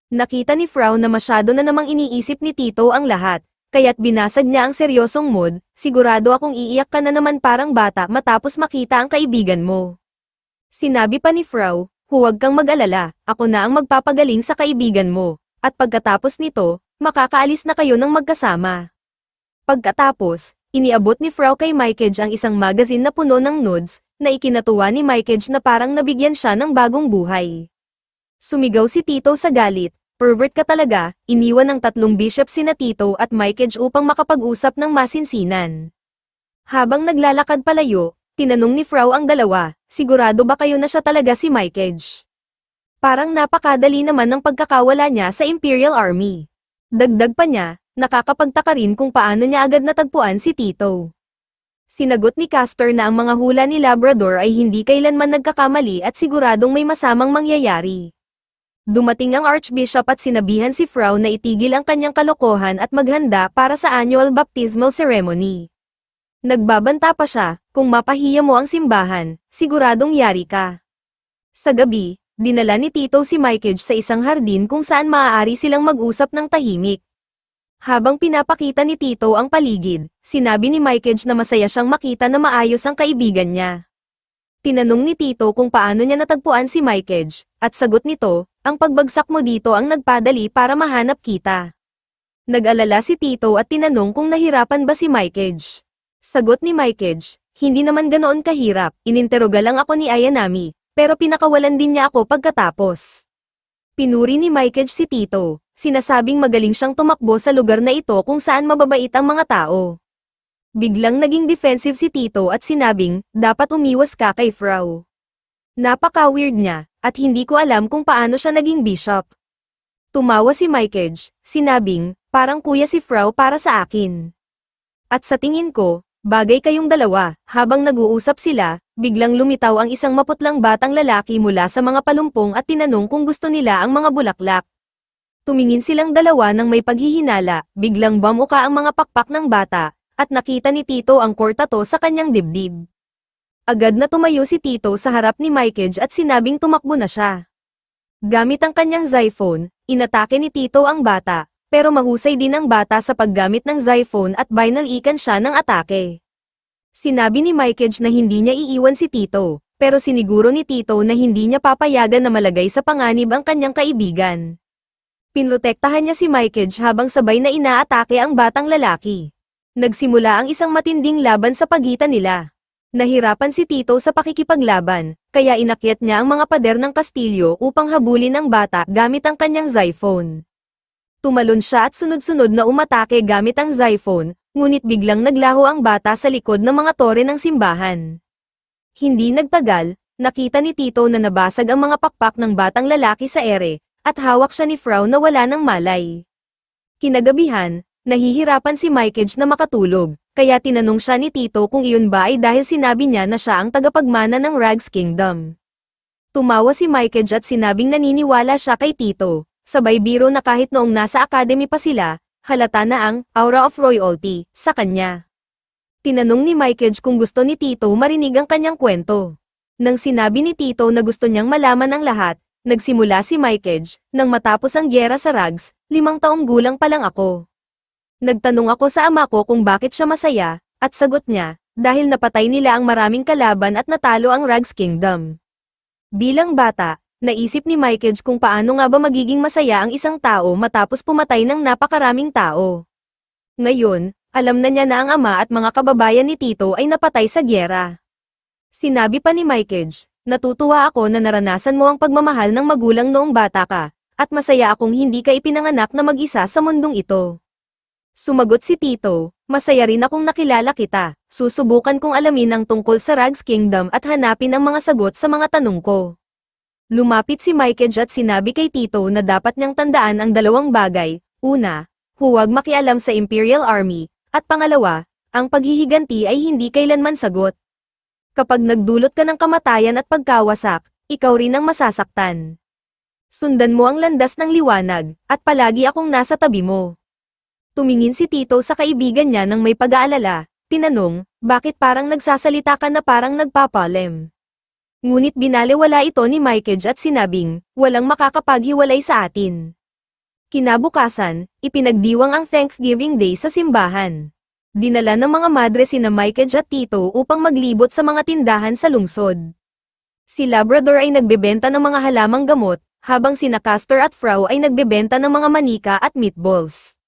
Nakita ni Frau na masyado na namang iniisip ni Tito ang lahat, kaya't binasag niya ang seryosong mood, "Sigurado akong iiyak ka na naman parang bata matapos makita ang kaibigan mo." Sinabi pa ni Frau, "Huwag kang mag-alala, ako na ang magpapagaling sa kaibigan mo. At pagkatapos nito, makakaalis na kayo ng magkasama." Pagkatapos, iniabot ni Frau kay Mikeage ang isang magazine na puno ng nudes, na ikinatuwa ni Mikeage na parang nabigyan siya ng bagong buhay. Sumigaw si Tito sa galit, "Pervert ka talaga." Iniwan ng tatlong bishop sina Tito at Mikeage upang makapag-usap ng masinsinan. Habang naglalakad palayo, tinanong ni Frau ang dalawa, "Sigurado ba kayo na siya talaga si Mikeage? Parang napakadali naman ng pagkakawala niya sa Imperial Army." Dagdag pa niya, nakakapagtaka rin kung paano niya agad natagpuan si Tito. Sinagot ni Castor na ang mga hula ni Labrador ay hindi kailanman nagkakamali at siguradong may masamang mangyayari. Dumating ang Archbishop at sinabihan si Frau na itigil ang kanyang kalokohan at maghanda para sa annual baptismal ceremony. Nagbabanta pa siya, "Kung mapahiya mo ang simbahan, siguradong yari ka." Sa gabi, dinala ni Tito si Mikeage sa isang hardin kung saan maaari silang mag-usap ng tahimik. Habang pinapakita ni Tito ang paligid, sinabi ni Mikeage na masaya siyang makita na maayos ang kaibigan niya. Tinanong ni Tito kung paano niya natagpuan si Mikeage, at sagot nito, "Ang pagbagsak mo dito ang nagpadali para mahanap kita." Nag-alala si Tito at tinanong kung nahirapan ba si Mikeage. Sagot ni Mikeage, "Hindi naman ganoon kahirap, ininteroga lang ako ni Ayanami. Pero pinakawalan din niya ako pagkatapos." Pinuri ni Mikeage si Tito, sinasabing magaling siyang tumakbo sa lugar na ito kung saan mababait ang mga tao. Biglang naging defensive si Tito at sinabing, "Dapat umiwas ka kay Frau. Napaka-weird niya, at hindi ko alam kung paano siya naging bishop." Tumawa si Mikeage, sinabing, "Parang kuya si Frau para sa akin. At sa tingin ko, bagay kayong dalawa." Habang nag-uusap sila, biglang lumitaw ang isang maputlang batang lalaki mula sa mga palumpong at tinanong kung gusto nila ang mga bulaklak. Tumingin silang dalawa nang may paghihinala, biglang bamuka ang mga pakpak ng bata, at nakita ni Tito ang kortato sa kanyang dibdib. Agad na tumayo si Tito sa harap ni Mikeage at sinabing tumakbo na siya. Gamit ang kanyang Zyphone, inatake ni Tito ang bata, pero mahusay din ang bata sa paggamit ng Zyphone at binalikan siya ng atake. Sinabi ni Mikeage na hindi niya iiwan si Tito, pero siniguro ni Tito na hindi niya papayagan na malagay sa panganib ang kanyang kaibigan. Pinrotektahan niya si Mikeage habang sabay na inaatake ang batang lalaki. Nagsimula ang isang matinding laban sa pagitan nila. Nahirapan si Tito sa pakikipaglaban, kaya inakyat niya ang mga pader ng kastilyo upang habulin ang bata gamit ang kanyang Zyphone. Tumalon siya at sunod-sunod na umatake gamit ang Zyphone, ngunit biglang naglaho ang bata sa likod ng mga tore ng simbahan. Hindi nagtagal, nakita ni Tito na nabasag ang mga pakpak ng batang lalaki sa ere, at hawak siya ni Frau na wala ng malay. Kinagabihan, nahihirapan si Mykage na makatulog, kaya tinanong siya ni Tito kung iyon ba ay dahil sinabi niya na siya ang tagapagmana ng Rags Kingdom. Tumawa si Mykage at sinabing naniniwala siya kay Tito, sabay biro na kahit noong nasa academy pa sila, halata na ang aura of royalty sa kanya. Tinanong ni Mykage kung gusto ni Tito marinig ang kanyang kwento. Nang sinabi ni Tito na gusto niyang malaman ang lahat, nagsimula si Mykage, nang matapos ang gyera sa Rags, 5 taong gulang pa lang ako. Nagtanong ako sa ama ko kung bakit siya masaya, at sagot niya, dahil napatay nila ang maraming kalaban at natalo ang Rags Kingdom. Bilang bata, naisip ni Mykage kung paano nga ba magiging masaya ang isang tao matapos pumatay ng napakaraming tao. Ngayon, alam na niya na ang ama at mga kababayan ni Tito ay napatay sa gyera. Sinabi pa ni Mykage, natutuwa ako na naranasan mo ang pagmamahal ng magulang noong bata ka, at masaya akong hindi ka ipinanganak na mag-isa sa mundong ito. Sumagot si Tito, masaya rin akong nakilala kita, susubukan kong alamin ang tungkol sa Rags Kingdom at hanapin ang mga sagot sa mga tanong ko. Lumapit si Mykage at sinabi kay Tito na dapat niyang tandaan ang 2 bagay, una, huwag makialam sa Imperial Army, at pangalawa, ang paghihiganti ay hindi kailanman sagot. Kapag nagdulot ka ng kamatayan at pagkawasak, ikaw rin ang masasaktan. Sundan mo ang landas ng liwanag, at palagi akong nasa tabi mo. Tumingin si Tito sa kaibigan niya nang may pag-aalala, tinanong, bakit parang nagsasalita ka na parang nagpapalem? Ngunit binaliwala ito ni Mykage at sinabing, walang makakapaghiwalay sa atin. Kinabukasan, ipinagdiwang ang Thanksgiving Day sa simbahan. Dinala ng mga madre sina Mykage at Tito upang maglibot sa mga tindahan sa lungsod. Si Labrador ay nagbebenta ng mga halamang gamot, habang sina Castor at Frau ay nagbebenta ng mga manika at meatballs.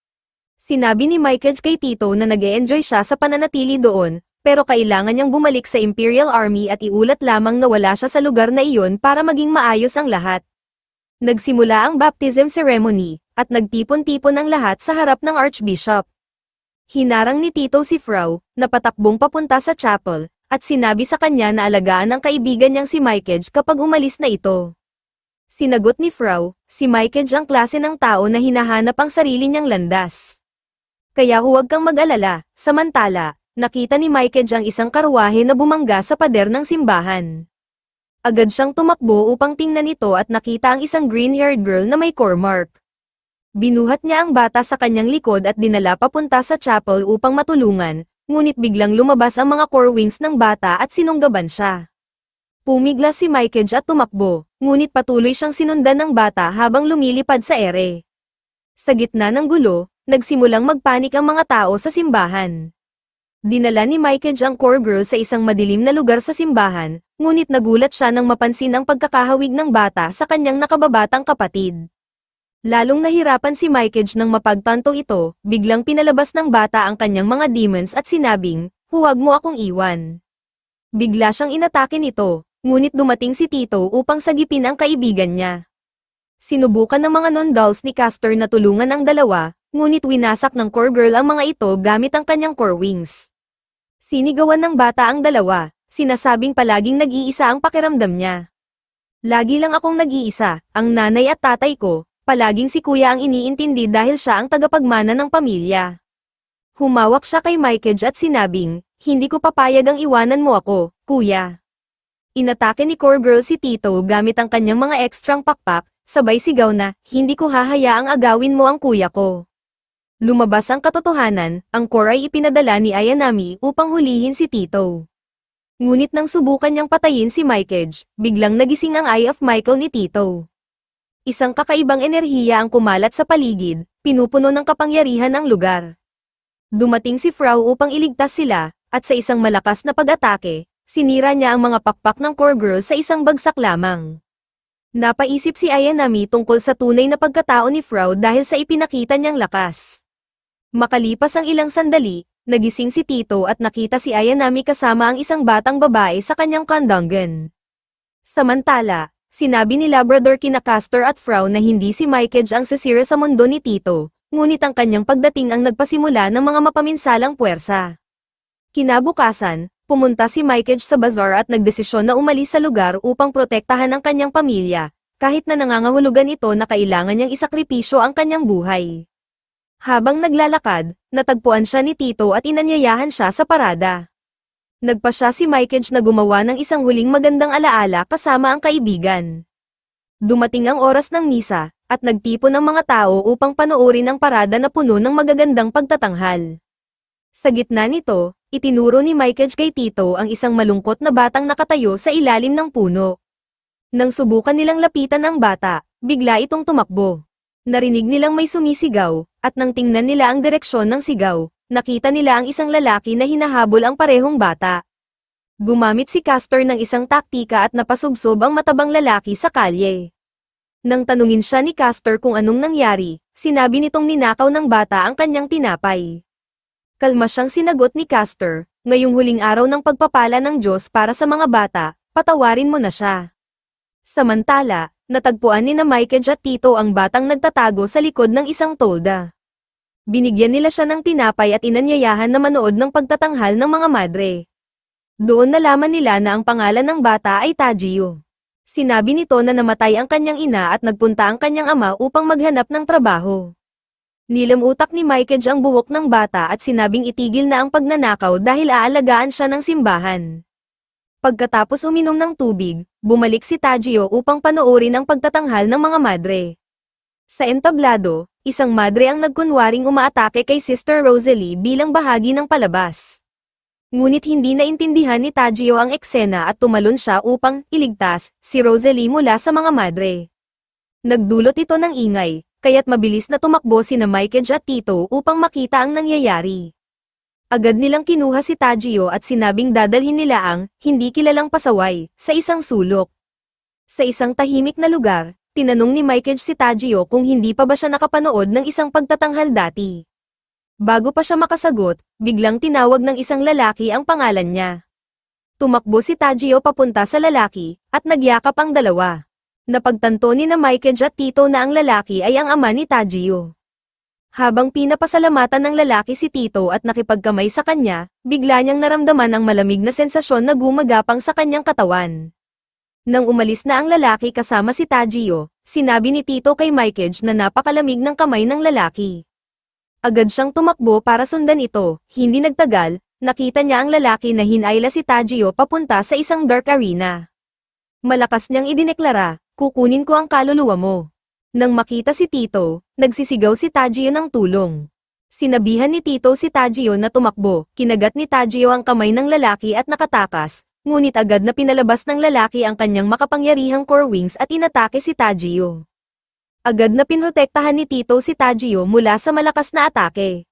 Sinabi ni Mykage kay Tito na nag-e-enjoy siya sa pananatili doon, pero kailangan niyang bumalik sa Imperial Army at iulat lamang na wala siya sa lugar na iyon para maging maayos ang lahat. Nagsimula ang baptism ceremony, at nagtipon-tipon ang lahat sa harap ng Archbishop. Hinarang ni Tito si Frau, na patakbong papunta sa chapel, at sinabi sa kanya na alagaan ang kaibigan niyang si Mykage kapag umalis na ito. Sinagot ni Frau, si Mykage ang klase ng tao na hinahanap ang sarili niyang landas. Kaya huwag kang mag-alala. Samantala, nakita ni Mykage ang isang karwahe na bumangga sa pader ng simbahan. Agad siyang tumakbo upang tingnan ito at nakita ang isang green-haired girl na may core mark. Binuhat niya ang bata sa kanyang likod at dinala papunta sa chapel upang matulungan, ngunit biglang lumabas ang mga core wings ng bata at sinunggaban siya. Pumiglas si Mykage at tumakbo, ngunit patuloy siyang sinundan ng bata habang lumilipad sa ere. Sa gitna ng gulo, nagsimulang magpanik ang mga tao sa simbahan. Dinala ni Mykage ang core girl sa isang madilim na lugar sa simbahan, ngunit nagulat siya nang mapansin ang pagkakahawig ng bata sa kanyang nakababatang kapatid. Lalong nahirapan si Mykage nang mapagtanto ito, biglang pinalabas ng bata ang kanyang mga demons at sinabing, huwag mo akong iwan. Bigla siyang inatake nito, ngunit dumating si Tito upang sagipin ang kaibigan niya. Sinubukan ng mga non-dolls ni Castor na tulungan ang dalawa, ngunit winasak ng core girl ang mga ito gamit ang kanyang core wings. Sinigawan ng bata ang dalawa, sinasabing palaging nag-iisa ang pakiramdam niya. Lagi lang akong nag-iisa, ang nanay at tatay ko, palaging si kuya ang iniintindi dahil siya ang tagapagmana ng pamilya. Humawak siya kay Mykage at sinabing, hindi ko papayag ang iwanan mo ako, kuya. Inatake ni core girl si Tito gamit ang kanyang mga ekstrang pakpak, sabay sigaw na, hindi ko hahayaang agawin mo ang kuya ko. Lumabas ang katotohanan, ang core ay ipinadala ni Ayanami upang hulihin si Tito. Ngunit nang subukan niyang patayin si Mykage, biglang nagising ang Eye of Michael ni Tito. Isang kakaibang enerhiya ang kumalat sa paligid, pinupuno ng kapangyarihan ang lugar. Dumating si Frau upang iligtas sila, at sa isang malakas na pag-atake, sinira niya ang mga pakpak ng core girl sa isang bagsak lamang. Napaisip si Ayanami tungkol sa tunay na pagkatao ni Frau dahil sa ipinakita niyang lakas. Makalipas ang ilang sandali, nagising si Tito at nakita si Ayanami kasama ang isang batang babae sa kanyang kandangan. Samantala, sinabi ni Labrador kina Castor at Frau na hindi si Mykage ang sisira sa mundo ni Tito, ngunit ang kanyang pagdating ang nagpasimula ng mga mapaminsalang puwersa. Kinabukasan, pumunta si Mikeage sa bazaar at nagdesisyon na umalis sa lugar upang protektahan ang kanyang pamilya, kahit na nangangahulugan ito na kailangan niyang isakripisyo ang kanyang buhay. Habang naglalakad, natagpuan siya ni Tito at inanyayahan siya sa parada. Nagpa siya si Mikeage na gumawa ng isang huling magandang alaala kasama ang kaibigan. Dumating ang oras ng misa, at nagtipon ng mga tao upang panoorin ang parada na puno ng magagandang pagtatanghal. Sa gitna nito, itinuro ni Mikeage kay Tito ang isang malungkot na batang nakatayo sa ilalim ng puno. Nang subukan nilang lapitan ang bata, bigla itong tumakbo. Narinig nilang may sumisigaw, at nang tingnan nila ang direksyon ng sigaw, nakita nila ang isang lalaki na hinahabol ang parehong bata. Gumamit si Castor ng isang taktika at napasubsob ang matabang lalaki sa kalye. Nang tanungin siya ni Castor kung anong nangyari, sinabi nitong ninakaw ng bata ang kanyang tinapay. Kalma siyang sinagot ni Castor, ngayong huling araw ng pagpapala ng Diyos para sa mga bata, patawarin mo na siya. Samantala, natagpuan ni na Mikeage at Tito ang batang nagtatago sa likod ng isang tolda. Binigyan nila siya ng tinapay at inanyayahan na manood ng pagtatanghal ng mga madre. Doon nalaman nila na ang pangalan ng bata ay Tajio. Sinabi nito na namatay ang kanyang ina at nagpunta ang kanyang ama upang maghanap ng trabaho. Nilamutak ni Mikeage ang buhok ng bata at sinabing itigil na ang pagnanakaw dahil aalagaan siya ng simbahan. Pagkatapos uminom ng tubig, bumalik si Tajio upang panoorin ang pagtatanghal ng mga madre. Sa entablado, isang madre ang nagkunwaring umaatake kay Sister Rosalie bilang bahagi ng palabas. Ngunit hindi naintindihan ni Tajio ang eksena at tumalon siya upang iligtas si Rosalie mula sa mga madre. Nagdulot ito ng ingay, kaya't mabilis na tumakbo sina Mikeage at Tito upang makita ang nangyayari. Agad nilang kinuha si Tajio at sinabing dadalhin nila ang hindi kilalang pasaway sa isang sulok. Sa isang tahimik na lugar, tinanong ni Mikeage si Tajio kung hindi pa ba siya nakapanood ng isang pagtatanghal dati. Bago pa siya makasagot, biglang tinawag ng isang lalaki ang pangalan niya. Tumakbo si Tajio papunta sa lalaki, at nagyakap ang dalawa. Napagtanto ni na Mikeage at Tito na ang lalaki ay ang ama ni Tajio. Habang pinapasalamatan ng lalaki si Tito at nakipagkamay sa kanya, bigla niyang naramdaman ang malamig na sensasyon na gumagapang sa kanyang katawan. Nang umalis na ang lalaki kasama si Tajio, sinabi ni Tito kay Mikeage na napakalamig ng kamay ng lalaki. Agad siyang tumakbo para sundan ito, hindi nagtagal, nakita niya ang lalaki na hinayla si Tajio papunta sa isang dark arena. Malakas niyang idineklara, kukunin ko ang kaluluwa mo. Nang makita si Tito, nagsisigaw si Tajio ng tulong. Sinabihan ni Tito si Tajio na tumakbo, kinagat ni Tajio ang kamay ng lalaki at nakatakas, ngunit agad na pinalabas ng lalaki ang kanyang makapangyarihang core wings at inatake si Tajio. Agad na pinrotektahan ni Tito si Tajio mula sa malakas na atake.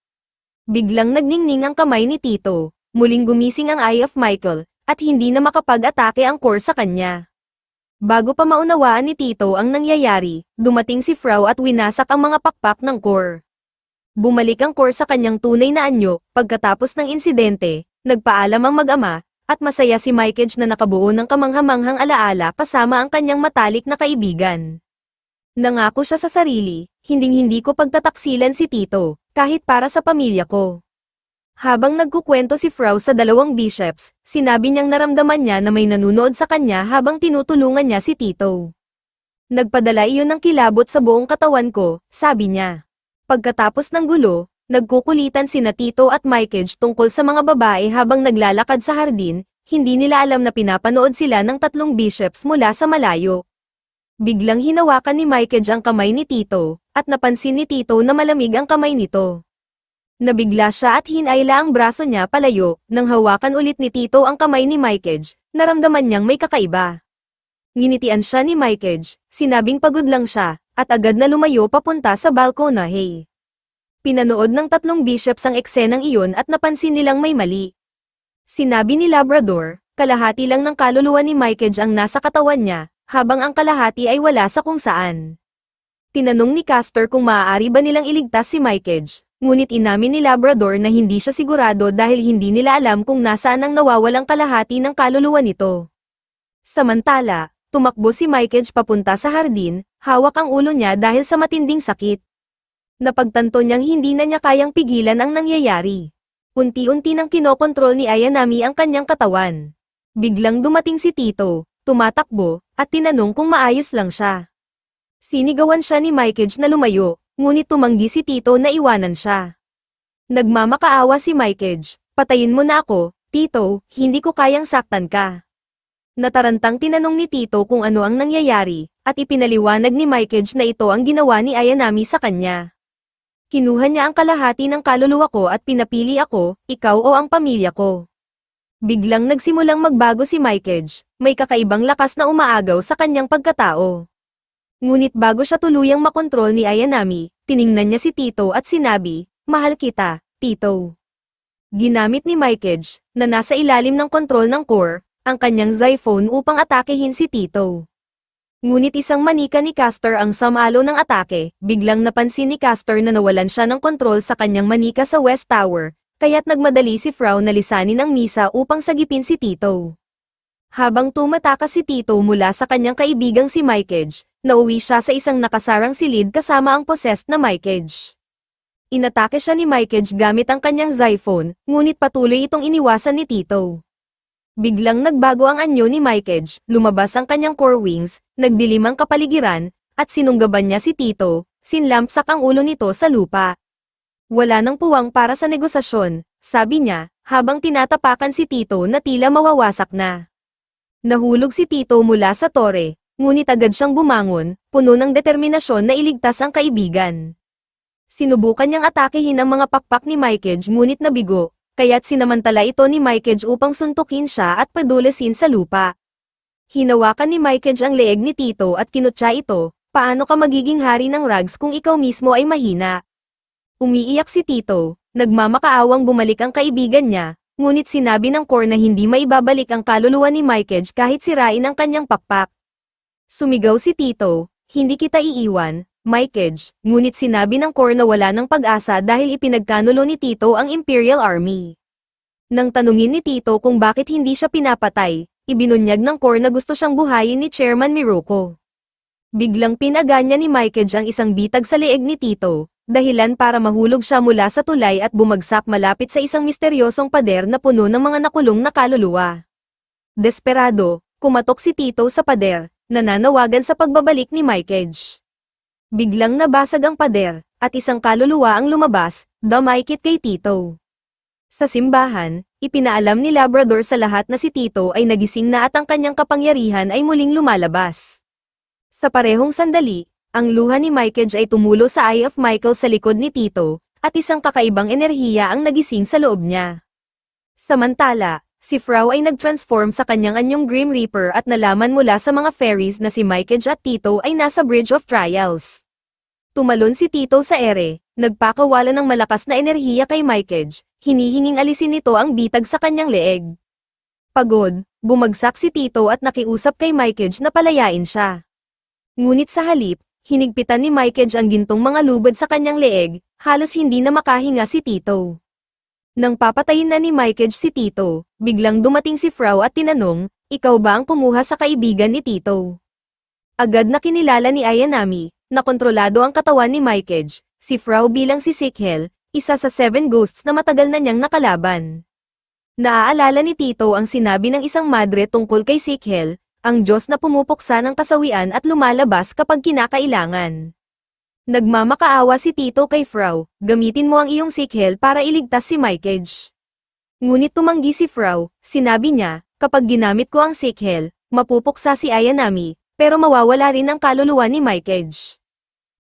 Biglang nagningning ang kamay ni Tito, muling gumising ang Eye of Michael, at hindi na makapag-atake ang core sa kanya. Bago pa maunawaan ni Tito ang nangyayari, dumating si Frau at winasak ang mga pakpak ng core. Bumalik ang core sa kanyang tunay na anyo, pagkatapos ng insidente, nagpaalam ang mag-ama, at masaya si Mikeage na nakabuo ng kamanghamanghang alaala kasama ang kanyang matalik na kaibigan. Nangako siya sa sarili, hinding-hindi ko pagtataksilan si Tito, kahit para sa pamilya ko. Habang nagkukwento si Frau sa dalawang bishops, sinabi niyang naramdaman niya na may nanunood sa kanya habang tinutulungan niya si Tito. Nagpadala iyon ng kilabot sa buong katawan ko, sabi niya. Pagkatapos ng gulo, nagkukulitan sina Tito at Mikeage tungkol sa mga babae habang naglalakad sa hardin, hindi nila alam na pinapanood sila ng tatlong bishops mula sa malayo. Biglang hinawakan ni Mikeage ang kamay ni Tito, at napansin ni Tito na malamig ang kamay nito. Nabigla siya at hinayla ang braso niya palayo, nang hawakan ulit ni Tito ang kamay ni Mikeage, naramdaman niyang may kakaiba. Nginitian siya ni Mikeage, sinabing pagod lang siya, at agad na lumayo papunta sa balkonahe. Pinanood ng tatlong bishops ang eksenang iyon at napansin nilang may mali. Sinabi ni Labrador, kalahati lang ng kaluluwa ni Mikeage ang nasa katawan niya, habang ang kalahati ay wala sa kung saan. Tinanong ni Castor kung maaari ba nilang iligtas si Mikeage. Ngunit inamin ni Labrador na hindi siya sigurado dahil hindi nila alam kung nasaan ang nawawalang kalahati ng kaluluwa nito. Samantala, tumakbo si Mikeage papunta sa hardin, hawak ang ulo niya dahil sa matinding sakit. Napagtanto niyang hindi na niya kayang pigilan ang nangyayari. Unti-unti nang kinokontrol ni Ayanami ang kanyang katawan. Biglang dumating si Tito, tumatakbo, at tinanong kung maayos lang siya. Sinigawan siya ni Mikage na lumayo, ngunit tumanggi si Tito na iwanan siya. Nagmamakaawa si Mikage, patayin mo na ako, Tito, hindi ko kayang saktan ka. Natarantang tinanong ni Tito kung ano ang nangyayari, at ipinaliwanag ni Mikage na ito ang ginawa ni Ayanami sa kanya. Kinuha niya ang kalahati ng kaluluwa ko at pinapili ako, ikaw o ang pamilya ko. Biglang nagsimulang magbago si Mikage, may kakaibang lakas na umaagaw sa kanyang pagkatao. Ngunit bago siya tuluyang makontrol ni Ayanami, tiningnan niya si Tito at sinabi, mahal kita, Tito. Ginamit ni Mikage, na nasa ilalim ng kontrol ng core, ang kanyang Zyphone upang atakehin si Tito. Ngunit isang manika ni Castor ang sumalo ng atake, biglang napansin ni Castor na nawalan siya ng kontrol sa kanyang manika sa West Tower, kaya't nagmadali si Frau na lisanin ang misa upang sagipin si Tito. Habang tumatakas si Tito mula sa kanyang kaibigang si Mikage, nauwi siya sa isang nakasarang silid kasama ang possessed na Mikage. Inatake siya ni Mikage gamit ang kanyang Zyphone, ngunit patuloy itong iniwasan ni Tito. Biglang nagbago ang anyo ni Mikage, lumabas ang kanyang core wings, nagdilim ang kapaligiran, at sinunggaban niya si Tito, sinlampsak ang ulo nito sa lupa. Wala nang puwang para sa negosasyon, sabi niya, habang tinatapakan si Tito na tila mawawasak na. Nahulog si Tito mula sa tore, ngunit agad siyang bumangon, puno ng determinasyon na iligtas ang kaibigan. Sinubukan niyang atakehin ang mga pakpak ni Mikage ngunit nabigo, kaya't sinamantala ito ni Mikage upang suntukin siya at padulesin sa lupa. Hinawakan ni Mikage ang leeg ni Tito at kinutya ito, paano ka magiging hari ng Rags kung ikaw mismo ay mahina? Umiiyak si Tito, nagmamakaawang bumalik ang kaibigan niya, ngunit sinabi ng core na hindi maibabalik ang kaluluwa ni Mikage kahit sirain ang kanyang pakpak. Sumigaw si Tito, hindi kita iiwan, Mikage, ngunit sinabi ng core na wala ng pag-asa dahil ipinagkanulo ni Tito ang Imperial Army. Nang tanungin ni Tito kung bakit hindi siya pinapatay, ibinunyag ng core na gusto siyang buhayin ni Chairman Miruko. Biglang pinaganya ni Mikage ang isang bitag sa leeg ni Tito, dahilan para mahulog siya mula sa tulay at bumagsak malapit sa isang misteryosong pader na puno ng mga nakulong na kaluluwa. Desperado, kumatok si Tito sa pader, nananawagan sa pagbabalik ni Mikage. Biglang nabasag ang pader, at isang kaluluwa ang lumabas, dumaikit kay Tito. Sa simbahan, ipinaalam ni Labrador sa lahat na si Tito ay nagising na at ang kanyang kapangyarihan ay muling lumalabas. Sa parehong sandali, ang luha ni Mikage ay tumulo sa Eye of Michael sa likod ni Tito, at isang kakaibang enerhiya ang nagising sa loob niya. Samantala, si Frau ay nag-transform sa kanyang anyong Grim Reaper at nalaman mula sa mga fairies na si Mikage at Tito ay nasa Bridge of Trials. Tumalon si Tito sa ere, nagpakawala ng malakas na enerhiya kay Mikage, hinihinging alisin nito ang bitag sa kanyang leeg. Pagod, bumagsak si Tito at nakiusap kay Mikage na palayain siya. Ngunit sa halip, hinigpitan ni Mikage ang gintong mga lubid sa kanyang leeg, halos hindi na makahinga si Tito. Nang papatayin na ni Mikage si Tito, biglang dumating si Frau at tinanong, ikaw ba ang kumuha sa kaibigan ni Tito? Agad na kinilala ni Ayanami, na kontrolado ang katawan ni Mikage, si Frau bilang si Sikhel, isa sa 7 ghosts na matagal na niyang nakalaban. Naaalala ni Tito ang sinabi ng isang madre tungkol kay Sikhel, ang Diyos na pumupuksa ng kasawian at lumalabas kapag kinakailangan. Nagmamakaawa si Tito kay Frau, gamitin mo ang iyong Sikhel para iligtas si Mikage. Ngunit tumanggi si Frau, sinabi niya, kapag ginamit ko ang Sikhel, mapupuksa si Ayanami, pero mawawala rin ang kaluluwa ni Mikage.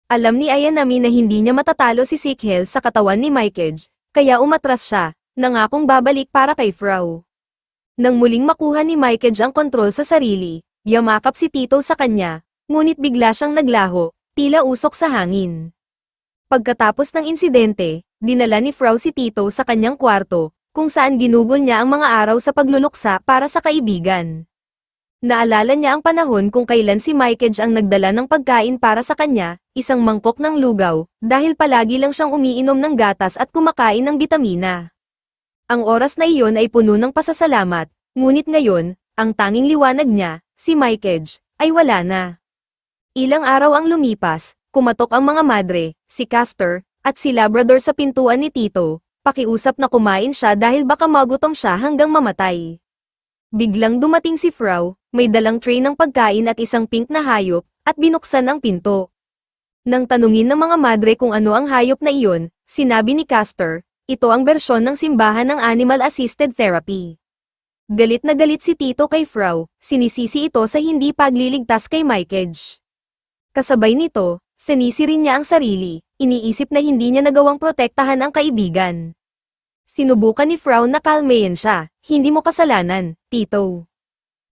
Alam ni Ayanami na hindi niya matatalo si Sikhel sa katawan ni Mikage, kaya umatras siya, nangakong babalik para kay Frau. Nang muling makuha ni Mikage ang kontrol sa sarili, yamakap si Tito sa kanya, ngunit bigla siyang naglaho, tila usok sa hangin. Pagkatapos ng insidente, dinala ni Frau si Tito sa kanyang kwarto, kung saan ginugol niya ang mga araw sa pagluluksa para sa kaibigan. Naalala niya ang panahon kung kailan si Mikage ang nagdala ng pagkain para sa kanya, isang mangkok ng lugaw, dahil palagi lang siyang umiinom ng gatas at kumakain ng bitamina. Ang oras na iyon ay puno ng pasasalamat, ngunit ngayon, ang tanging liwanag niya, si Mikage, ay wala na. Ilang araw ang lumipas, kumatok ang mga madre, si Castor, at si Labrador sa pintuan ni Tito, pakiusap na kumain siya dahil baka magutom siya hanggang mamatay. Biglang dumating si Frau, may dalang tray ng pagkain at isang pink na hayop, at binuksan ang pinto. Nang tanungin ng mga madre kung ano ang hayop na iyon, sinabi ni Castor, ito ang bersyon ng simbahan ng animal-assisted therapy. Galit na galit si Tito kay Frau, sinisisi ito sa hindi pagliligtas kay Mikesh. Kasabay nito, sinisi rin niya ang sarili, iniisip na hindi niya nagawang protektahan ang kaibigan. Sinubukan ni Frau na kalmayin siya, hindi mo kasalanan, Tito.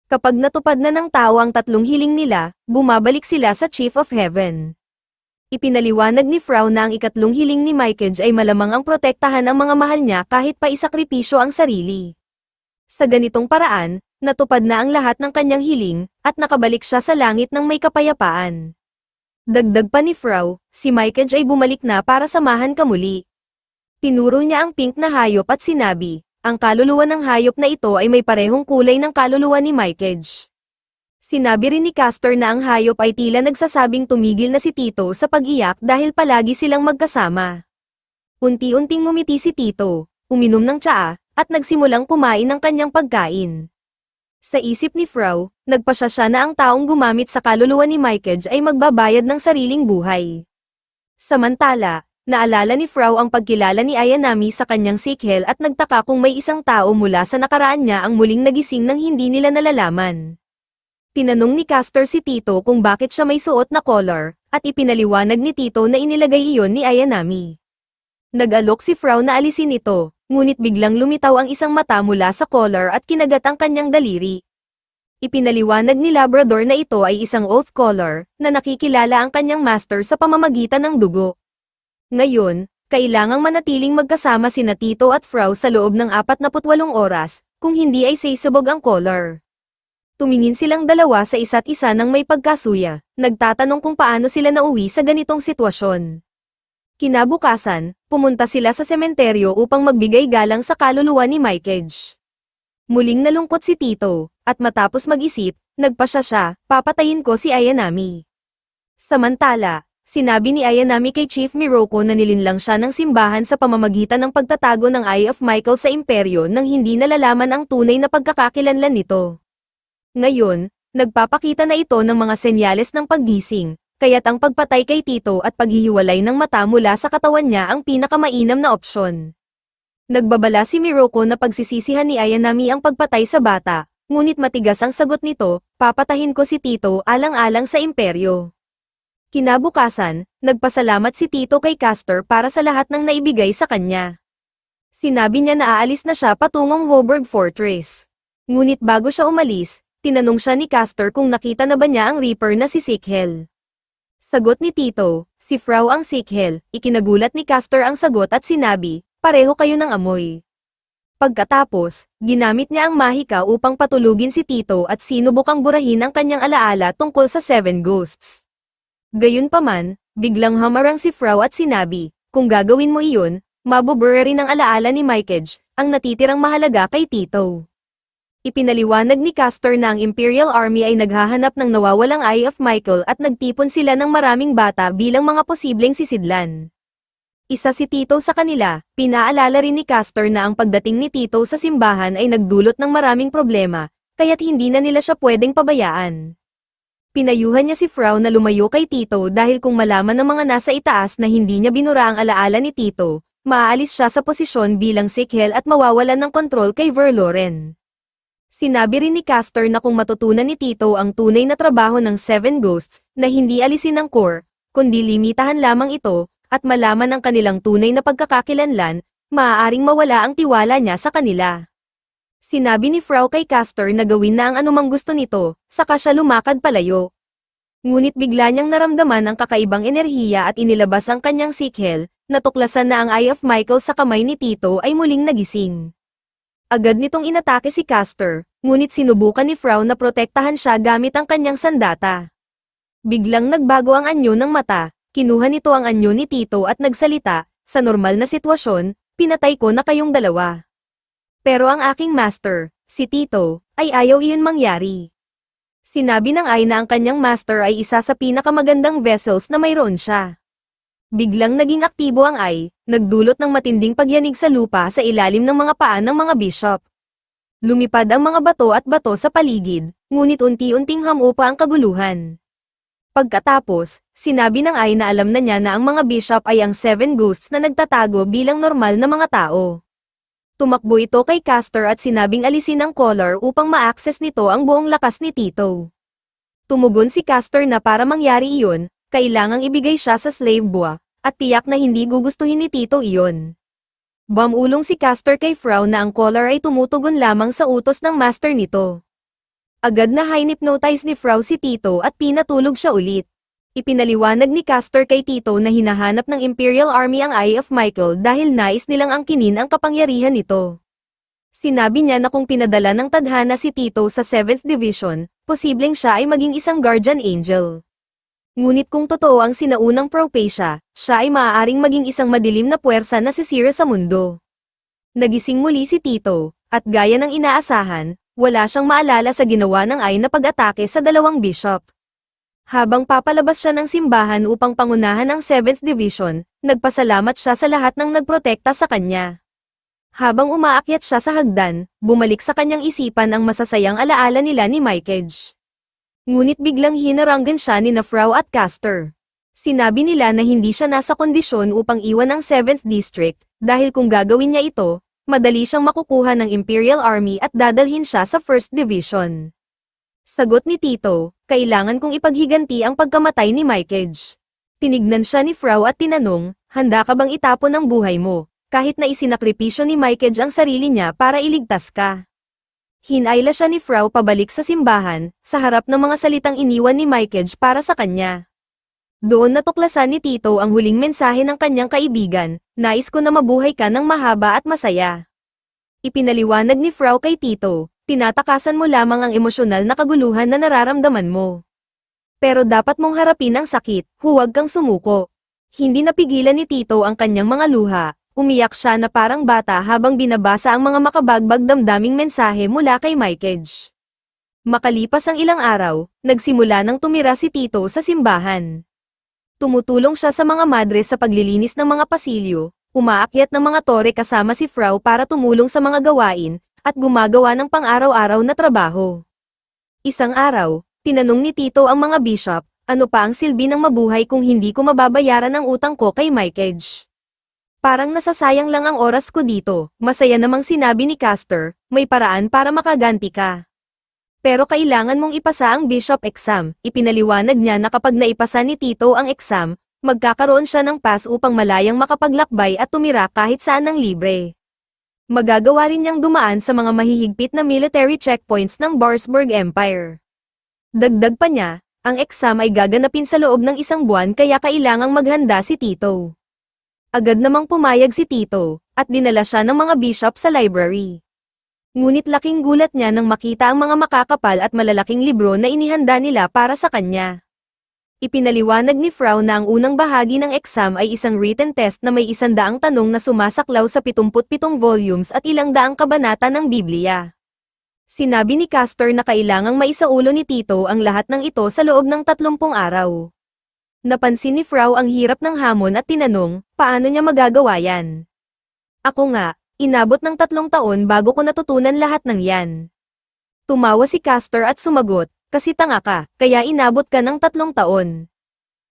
Kapag natupad na ng tao ang tatlong hiling nila, bumabalik sila sa Chief of Heaven. Ipinaliwanag ni Frau na ang ikatlong hiling ni Mikesh ay malamang ang protektahan ang mga mahal niya kahit pa isakripisyo ang sarili. Sa ganitong paraan, natupad na ang lahat ng kanyang hiling, at nakabalik siya sa langit ng may kapayapaan. Dagdag pa ni Frau, si Mikesh ay bumalik na para samahan ka muli. Tinuro niya ang pink na hayop at sinabi, ang kaluluwa ng hayop na ito ay may parehong kulay ng kaluluwa ni Mikesh. Sinabi rin ni Castor na ang hayop ay tila nagsasabing tumigil na si Tito sa pag-iyak dahil palagi silang magkasama. Unti-unting ngumiti si Tito, uminom ng tsaa, at nagsimulang kumain ng kanyang pagkain. Sa isip ni Frau, nagpasya siya na ang taong gumamit sa kaluluwa ni Mikesh ay magbabayad ng sariling buhay. Samantala, naalala ni Frau ang pagkilala ni Ayanami sa kanyang sikhel at nagtaka kung may isang tao mula sa nakaraan niya ang muling nagising nang hindi nila nalalaman. Tinanong ni Castor si Tito kung bakit siya may suot na collar, at ipinaliwanag ni Tito na inilagay iyon ni Ayanami. Nag-alok si Frau na alisin ito, ngunit biglang lumitaw ang isang mata mula sa collar at kinagat ang kanyang daliri. Ipinaliwanag ni Labrador na ito ay isang oath collar, na nakikilala ang kanyang master sa pamamagitan ng dugo. Ngayon, kailangang manatiling magkasama sina Tito at Frau sa loob ng 48 oras, kung hindi ay sisabog ang collar. Tumingin silang dalawa sa isa't isa nang may pagkasuya, nagtatanong kung paano sila nauwi sa ganitong sitwasyon. Kinabukasan, pumunta sila sa sementeryo upang magbigay galang sa kaluluwa ni Mikesh. Muling nalungkot si Tito, at matapos mag-isip, nagpasya siya, papatayin ko si Ayanami. Samantala, sinabi ni Ayanami kay Chief Miroko na nilinlang siya ng simbahan sa pamamagitan ng pagtatago ng Eye of Michael sa imperyo nang hindi nalalaman ang tunay na pagkakakilanlan nito. Ngayon, nagpapakita na ito ng mga senyales ng paggising, kaya't ang pagpatay kay Tito at paghihiwalay ng mata mula sa katawan niya ang pinakamainam na opsyon. Nagbabala si Miroko na pagsisisihan ni Ayanami ang pagpatay sa bata, ngunit matigas ang sagot nito, papatahin ko si Tito alang-alang sa imperyo. Kinabukasan, nagpasalamat si Tito kay Castor para sa lahat ng naibigay sa kanya. Sinabi niya na aalis na siya patungong Hoburg Fortress. Ngunit bago siya umalis, tinanong siya ni Castor kung nakita na ba niya ang Reaper na si Sikhel. Sagot ni Tito, si Frau ang Sikhel, ikinagulat ni Castor ang sagot at sinabi, pareho kayo ng amoy. Pagkatapos, ginamit niya ang mahika upang patulugin si Tito at sinubukang burahin ang kanyang alaala tungkol sa 7 ghosts. Gayunpaman, biglang hamarang si Frau at sinabi, kung gagawin mo iyon, mabubura rin ang alaala ni Mikesh, ang natitirang mahalaga kay Tito. Ipinaliwanag ni Castor na ang Imperial Army ay naghahanap ng nawawalang Eye of Michael at nagtipon sila ng maraming bata bilang mga posibleng sisidlan. Isa si Tito sa kanila, pinaalala rin ni Castor na ang pagdating ni Tito sa simbahan ay nagdulot ng maraming problema, kaya't hindi na nila siya pwedeng pabayaan. Pinayuhan niya si Frau na lumayo kay Tito dahil kung malaman ng mga nasa itaas na hindi niya binura ang alaala ni Tito, maaalis siya sa posisyon bilang Sikhel at mawawalan ng kontrol kay Verloren. Sinabi rin ni Castor na kung matutunan ni Tito ang tunay na trabaho ng 7 ghosts, na hindi alisin ang core, kundi limitahan lamang ito, at malaman ang kanilang tunay na pagkakakilanlan, maaaring mawala ang tiwala niya sa kanila. Sinabi ni Frau kay Castor na gawin na ang anumang gusto nito, saka siya lumakad palayo. Ngunit bigla niyang naramdaman ang kakaibang enerhiya at inilabas ang kanyang sikhel, natuklasan na ang Eye of Michael sa kamay ni Tito ay muling nagising. Agad nitong inatake si Castor, ngunit sinubukan ni Frau na protektahan siya gamit ang kanyang sandata. Biglang nagbago ang anyo ng mata, kinuha nito ang anyo ni Tito at nagsalita, sa normal na sitwasyon, pinatay ko na kayong dalawa. Pero ang aking master, si Tito, ay ayaw iyon mangyari. Sinabi ng Ai na ang kanyang master ay isa sa pinakamagandang vessels na mayroon siya. Biglang naging aktibo ang Ai, nagdulot ng matinding pagyanig sa lupa sa ilalim ng mga paa ng mga bishop. Lumipad ang mga bato at bato sa paligid, ngunit unti-unting hamupa ang kaguluhan. Pagkatapos, sinabi ng Ai na alam na niya na ang mga bishop ay ang 7 ghosts na nagtatago bilang normal na mga tao. Tumakbo ito kay Castor at sinabing alisin ang collar upang ma-access nito ang buong lakas ni Tito. Tumugon si Castor na para mangyari iyon, kailangang ibigay siya sa slave buwa, at tiyak na hindi gugustuhin ni Tito iyon. Bumulong si Castor kay Frau na ang collar ay tumutugon lamang sa utos ng master nito. Agad na hypnotize ni Frau si Tito at pinatulog siya ulit. Ipinaliwanag ni Castor kay Tito na hinahanap ng Imperial Army ang Eye of Michael dahil nais nilang angkinin ang kapangyarihan nito. Sinabi niya na kung pinadala ng tadhana si Tito sa 7th Division, posibleng siya ay maging isang guardian angel. Ngunit kung totoo ang sinaunang Propacia, siya ay maaaring maging isang madilim na puwersa na sisira sa mundo. Nagising muli si Tito, at gaya ng inaasahan, wala siyang maalala sa ginawa ng Eye na pag-atake sa dalawang bishop. Habang papalabas siya ng simbahan upang pangunahan ang 7th Division, nagpasalamat siya sa lahat ng nagprotekta sa kanya. Habang umaakyat siya sa hagdan, bumalik sa kanyang isipan ang masasayang alaala nila ni Mikeage. Ngunit biglang hinaranggan siya ni Frau at Castor. Sinabi nila na hindi siya nasa kondisyon upang iwan ang 7th District, dahil kung gagawin niya ito, madali siyang makukuha ng Imperial Army at dadalhin siya sa 1st Division. Sagot ni Tito, kailangan kong ipaghiganti ang pagkamatay ni Mikeage. Tinignan siya ni Frau at tinanong, handa ka bang itapon ang buhay mo, kahit na isinakripisyo ni Mikeage ang sarili niya para iligtas ka? Hinayla siya ni Frau pabalik sa simbahan, sa harap ng mga salitang iniwan ni Mikeage para sa kanya. Doon natuklasan ni Tito ang huling mensahe ng kanyang kaibigan, nais ko na mabuhay ka ng mahaba at masaya. Ipinaliwanag ni Frau kay Tito, tinatakasan mo lamang ang emosyonal na kaguluhan na nararamdaman mo. Pero dapat mong harapin ang sakit, huwag kang sumuko. Hindi napigilan ni Tito ang kanyang mga luha, umiyak siya na parang bata habang binabasa ang mga makabagbag damdaming mensahe mula kay Mikeage. Makalipas ang ilang araw, nagsimula nang tumira si Tito sa simbahan. Tumutulong siya sa mga madre sa paglilinis ng mga pasilyo, umaakyat ng mga tore kasama si Frau para tumulong sa mga gawain, at gumagawa ng pang-araw-araw na trabaho. Isang araw, tinanong ni Tito ang mga bishop, ano pa ang silbi ng mabuhay kung hindi ko mababayaran ang utang ko kay Mikeage? Parang nasasayang lang ang oras ko dito, masaya namang sinabi ni Castor, may paraan para makaganti ka. Pero kailangan mong ipasa ang bishop exam, ipinaliwanag niya na kapag naipasa ni Tito ang exam, magkakaroon siya ng pass upang malayang makapaglakbay at tumira kahit saan ng libre. Magagawa rin niyang dumaan sa mga mahihigpit na military checkpoints ng Barsburg Empire. Dagdag pa niya, ang exam ay gaganapin sa loob ng isang buwan kaya kailangang maghanda si Tito. Agad namang pumayag si Tito, at dinala siya ng mga bishop sa library. Ngunit laking gulat niya nang makita ang mga makakapal at malalaking libro na inihanda nila para sa kanya. Ipinaliwanag ni Frau na ang unang bahagi ng exam ay isang written test na may 100 tanong na sumasaklaw sa 77 volumes at 100 kabanata ng Biblia. Sinabi ni Castor na kailangang maisaulo ni Tito ang lahat ng ito sa loob ng 30 araw. Napansin ni Frau ang hirap ng hamon at tinanong, paano niya magagawa yan? Ako nga, inabot ng 3 taon bago ko natutunan lahat ng yan. Tumawa si Castor at sumagot, kasi tanga ka, kaya inabot ka ng 3 taon.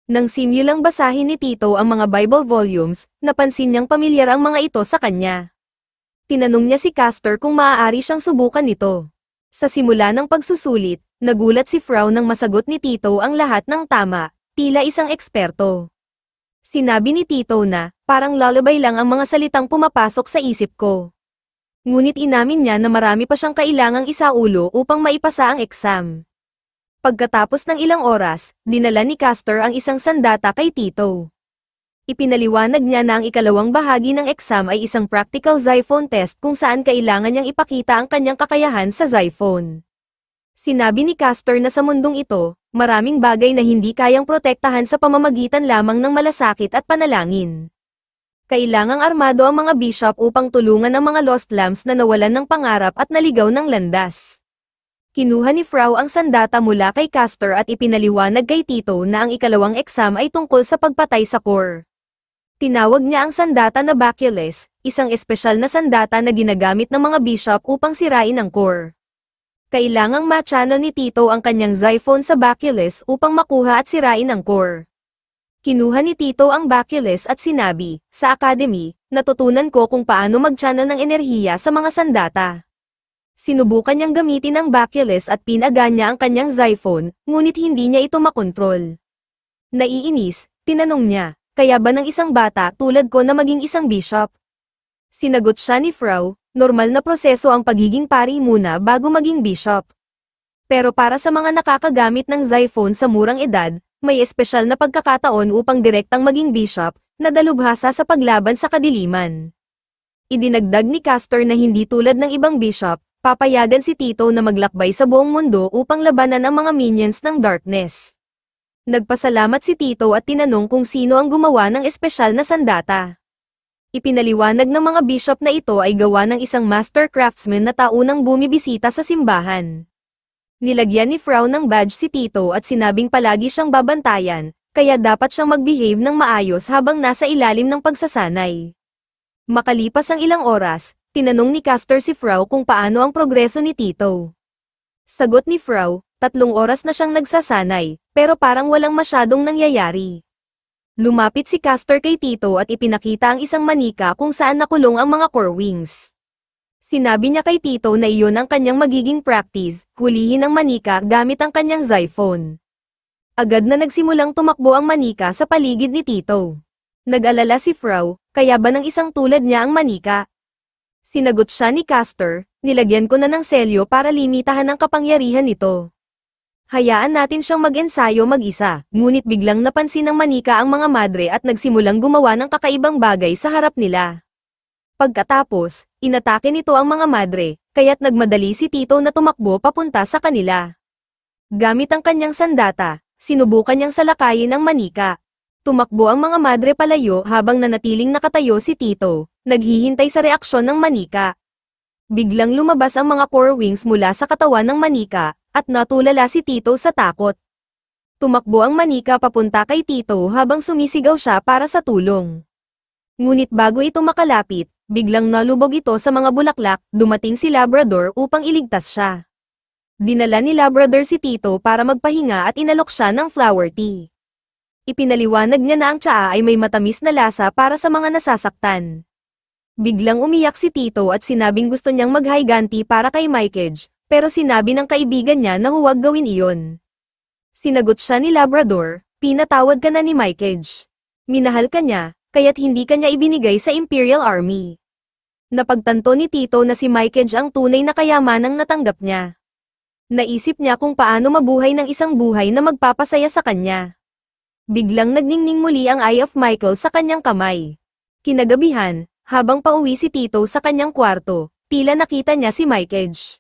Nang simulang basahin ni Tito ang mga Bible volumes, napansin niyang pamilyar ang mga ito sa kanya. Tinanong niya si Castor kung maaari siyang subukan nito. Sa simula ng pagsusulit, nagulat si Frau nang masagot ni Tito ang lahat ng tama, tila isang eksperto. Sinabi ni Tito na, parang lullaby lang ang mga salitang pumapasok sa isip ko. Ngunit inamin niya na marami pa siyang kailangang isaulo upang maipasa ang exam. Pagkatapos ng ilang oras, dinala ni Castor ang isang sandata kay Tito. Ipinaliwanag niya na ang ikalawang bahagi ng exam ay isang practical Xiphone test kung saan kailangan niyang ipakita ang kanyang kakayahan sa Xiphone. Sinabi ni Castor na sa mundong ito, maraming bagay na hindi kayang protektahan sa pamamagitan lamang ng malasakit at panalangin. Kailangang armado ang mga bishop upang tulungan ang mga lost lambs na nawalan ng pangarap at naligaw ng landas. Kinuha ni Frau ang sandata mula kay Castor at ipinaliwanag kay Tito na ang ikalawang exam ay tungkol sa pagpatay sa core. Tinawag niya ang sandata na Baculus, isang espesyal na sandata na ginagamit ng mga bishop upang sirain ang core. Kailangang ma-channel ni Tito ang kanyang Xiphon sa Baculus upang makuha at sirain ang core. Kinuha ni Tito ang Baculus at sinabi, sa Academy, natutunan ko kung paano mag-channel ng enerhiya sa mga sandata. Sinubukan niyang gamitin ang Baculus at pinaga niya ang kanyang Xiphon, ngunit hindi niya ito makontrol. Naiinis, tinanong niya, kaya ba ng isang bata tulad ko na maging isang bishop? Sinagot siya ni Frau, normal na proseso ang pagiging pari muna bago maging bishop. Pero para sa mga nakakagamit ng Xiphon sa murang edad, may espesyal na pagkakataon upang direktang maging bishop, na dalubhasa sa paglaban sa kadiliman. Idinagdag ni Castor na hindi tulad ng ibang bishop, papayagan si Tito na maglakbay sa buong mundo upang labanan ang mga minions ng darkness. Nagpasalamat si Tito at tinanong kung sino ang gumawa ng espesyal na sandata. Ipinaliwanag ng mga bishop na ito ay gawa ng isang master craftsman na taunang bumibisita sa simbahan. Nilagyan ni Frau ng badge si Tito at sinabing palagi siyang babantayan, kaya dapat siyang mag-behave ng maayos habang nasa ilalim ng pagsasanay. Makalipas ang ilang oras, tinanong ni Castor si Frau kung paano ang progreso ni Tito. Sagot ni Frau, 3 oras na siyang nagsasanay, pero parang walang masyadong nangyayari. Lumapit si Castor kay Tito at ipinakita ang isang manika kung saan nakulong ang mga core wings. Sinabi niya kay Tito na iyon ang kanyang magiging practice, hulihin ang manika gamit ang kanyang Xiphon. Agad na nagsimulang tumakbo ang manika sa paligid ni Tito. Nag-alala si Frau, kaya ba ng isang tulad niya ang manika? Sinagot siya ni Castor, nilagyan ko na ng selyo para limitahan ang kapangyarihan nito. Hayaan natin siyang mag-ensayo mag-isa, ngunit biglang napansin ng manika ang mga madre at nagsimulang gumawa ng kakaibang bagay sa harap nila. Pagkatapos, inatake nito ang mga madre, kaya't nagmadali si Tito na tumakbo papunta sa kanila. Gamit ang kanyang sandata, sinubukan niyang salakayin ang manika. Tumakbo ang mga madre palayo habang nanatiling nakatayo si Tito, naghihintay sa reaksyon ng manika. Biglang lumabas ang mga core wings mula sa katawan ng manika, at natulala si Tito sa takot. Tumakbo ang manika papunta kay Tito habang sumisigaw siya para sa tulong. Ngunit bago ito makalapit, biglang nalubog ito sa mga bulaklak, dumating si Labrador upang iligtas siya. Dinala ni Labrador si Tito para magpahinga at inalok siya ng flower tea. Ipinaliwanag niya na ang tsaa ay may matamis na lasa para sa mga nasasaktan. Biglang umiyak si Tito at sinabing gusto niyang maghiganti para kay Mykage, pero sinabi ng kaibigan niya na huwag gawin iyon. Sinagot siya ni Labrador, pinatawad ka na ni Mykage. Minahal ka niya, kaya't hindi ka niya ibinigay sa Imperial Army. Napagtanto ni Tito na si Mykage ang tunay na kayamanang natanggap niya. Naisip niya kung paano mabuhay ng isang buhay na magpapasaya sa kanya. Biglang nagningning muli ang Eye of Michael sa kanyang kamay. Kinagabihan, habang pauwi si Tito sa kanyang kwarto, tila nakita niya si Mykage.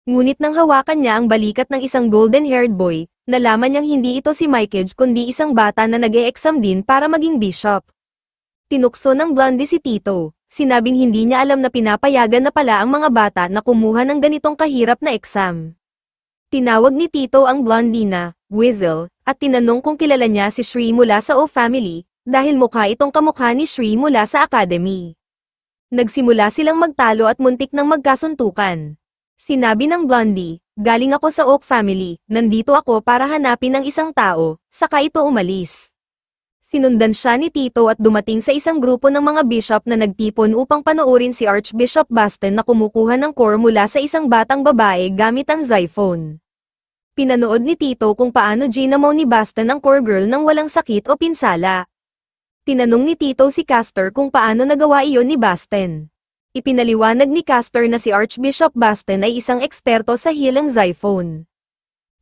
Ngunit nang hawakan niya ang balikat ng isang golden-haired boy, nalaman niyang hindi ito si Mykage kundi isang bata na nag-e-exam din para maging bishop. Tinukso ng Blondie si Tito, sinabing hindi niya alam na pinapayagan na pala ang mga bata na kumuha ng ganitong kahirap na exam. Tinawag ni Tito ang Blondie na Weasel, at tinanong kung kilala niya si Shri mula sa O Family, dahil mukha itong kamukha ni Shri mula sa Academy. Nagsimula silang magtalo at muntik ng magkasuntukan. Sinabi ng Blondie, galing ako sa Oak Family, nandito ako para hanapin ang isang tao, saka ito umalis. Sinundan siya ni Tito at dumating sa isang grupo ng mga bishop na nagtipon upang panoorin si Archbishop Baston na kumukuha ng core mula sa isang batang babae gamit ang Xiphon. Pinanood ni Tito kung paano ginamo ni Baston ang core girl nang walang sakit o pinsala. Tinanong ni Tito si Castor kung paano nagawa iyon ni Baston. Ipinaliwanag ni Castor na si Archbishop Baston ay isang eksperto sa healing Xiphon.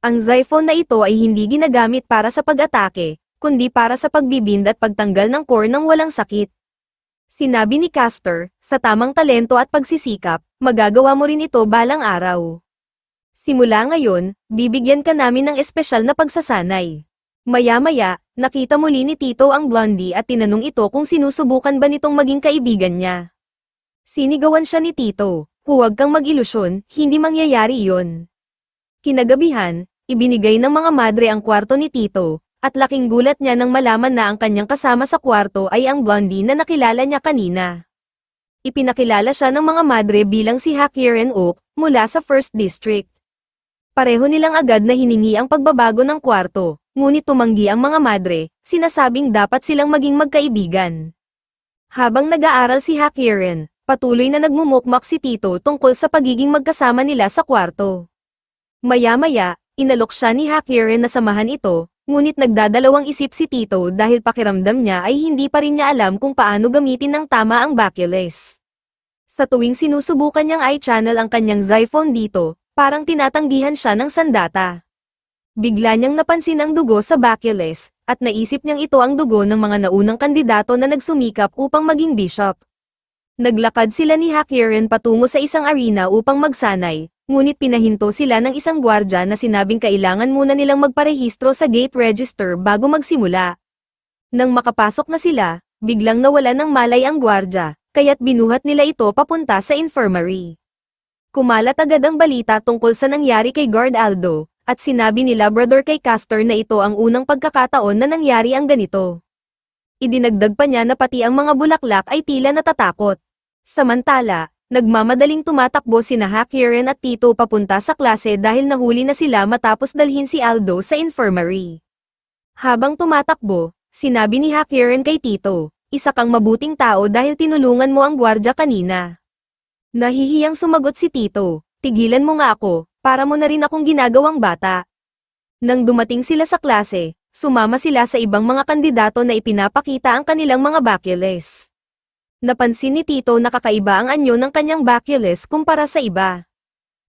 Ang Xiphon na ito ay hindi ginagamit para sa pag-atake, kundi para sa pagbibind at pagtanggal ng core nang walang sakit. Sinabi ni Castor, sa tamang talento at pagsisikap, magagawa mo rin ito balang araw. Simula ngayon, bibigyan ka namin ng espesyal na pagsasanay. Maya-maya, nakita muli ni Tito ang Blondie at tinanong ito kung sinusubukan ba nitong maging kaibigan niya. Sinigawan siya ni Tito, huwag kang mag-ilusyon, hindi mangyayari iyon. Kinagabihan, ibinigay ng mga madre ang kwarto ni Tito, at laking gulat niya nang malaman na ang kanyang kasama sa kwarto ay ang blondie na nakilala niya kanina. Ipinakilala siya ng mga madre bilang si Hakiren Oak, mula sa First District. Pareho nilang agad na hiningi ang pagbabago ng kwarto, ngunit tumanggi ang mga madre, sinasabing dapat silang maging magkaibigan. Habang nag-aaral si Hakiren, patuloy na nagmumukmak si Tito tungkol sa pagiging magkasama nila sa kwarto. Maya-maya, inalok siya ni Hakiren na samahan ito, ngunit nagdadalawang isip si Tito dahil pakiramdam niya ay hindi pa rin niya alam kung paano gamitin ng tama ang Baculus. Sa tuwing sinusubukan niyang i-channel ang kanyang Zyphone dito, parang tinatanggihan siya ng sandata. Bigla niyang napansin ang dugo sa Baculus, at naisip niyang ito ang dugo ng mga naunang kandidato na nagsumikap upang maging bishop. Naglakad sila ni Hakiren patungo sa isang arena upang magsanay, ngunit pinahinto sila ng isang gwardya na sinabing kailangan muna nilang magparehistro sa gate register bago magsimula. Nang makapasok na sila, biglang nawala ng malay ang gwardya, kaya't binuhat nila ito papunta sa infirmary. Kumalat agad ang balita tungkol sa nangyari kay Guard Aldo, at sinabi ni Labrador kay Castor na ito ang unang pagkakataon na nangyari ang ganito. Idinagdag pa niya na pati ang mga bulaklak ay tila natatakot. Samantala, nagmamadaling tumatakbo sina Hakiren at Tito papunta sa klase dahil nahuli na sila matapos dalhin si Aldo sa infirmary. Habang tumatakbo, sinabi ni Hakiren kay Tito, "Isa kang mabuting tao dahil tinulungan mo ang gwardya kanina." Nahihiyang sumagot si Tito, "Tigilan mo nga ako, para mo na rin akong ginagawang bata." Nang dumating sila sa klase, sumama sila sa ibang mga kandidato na ipinapakita ang kanilang mga Baculus. Napansin ni Tito na kakaiba ang anyo ng kanyang Baculus kumpara sa iba.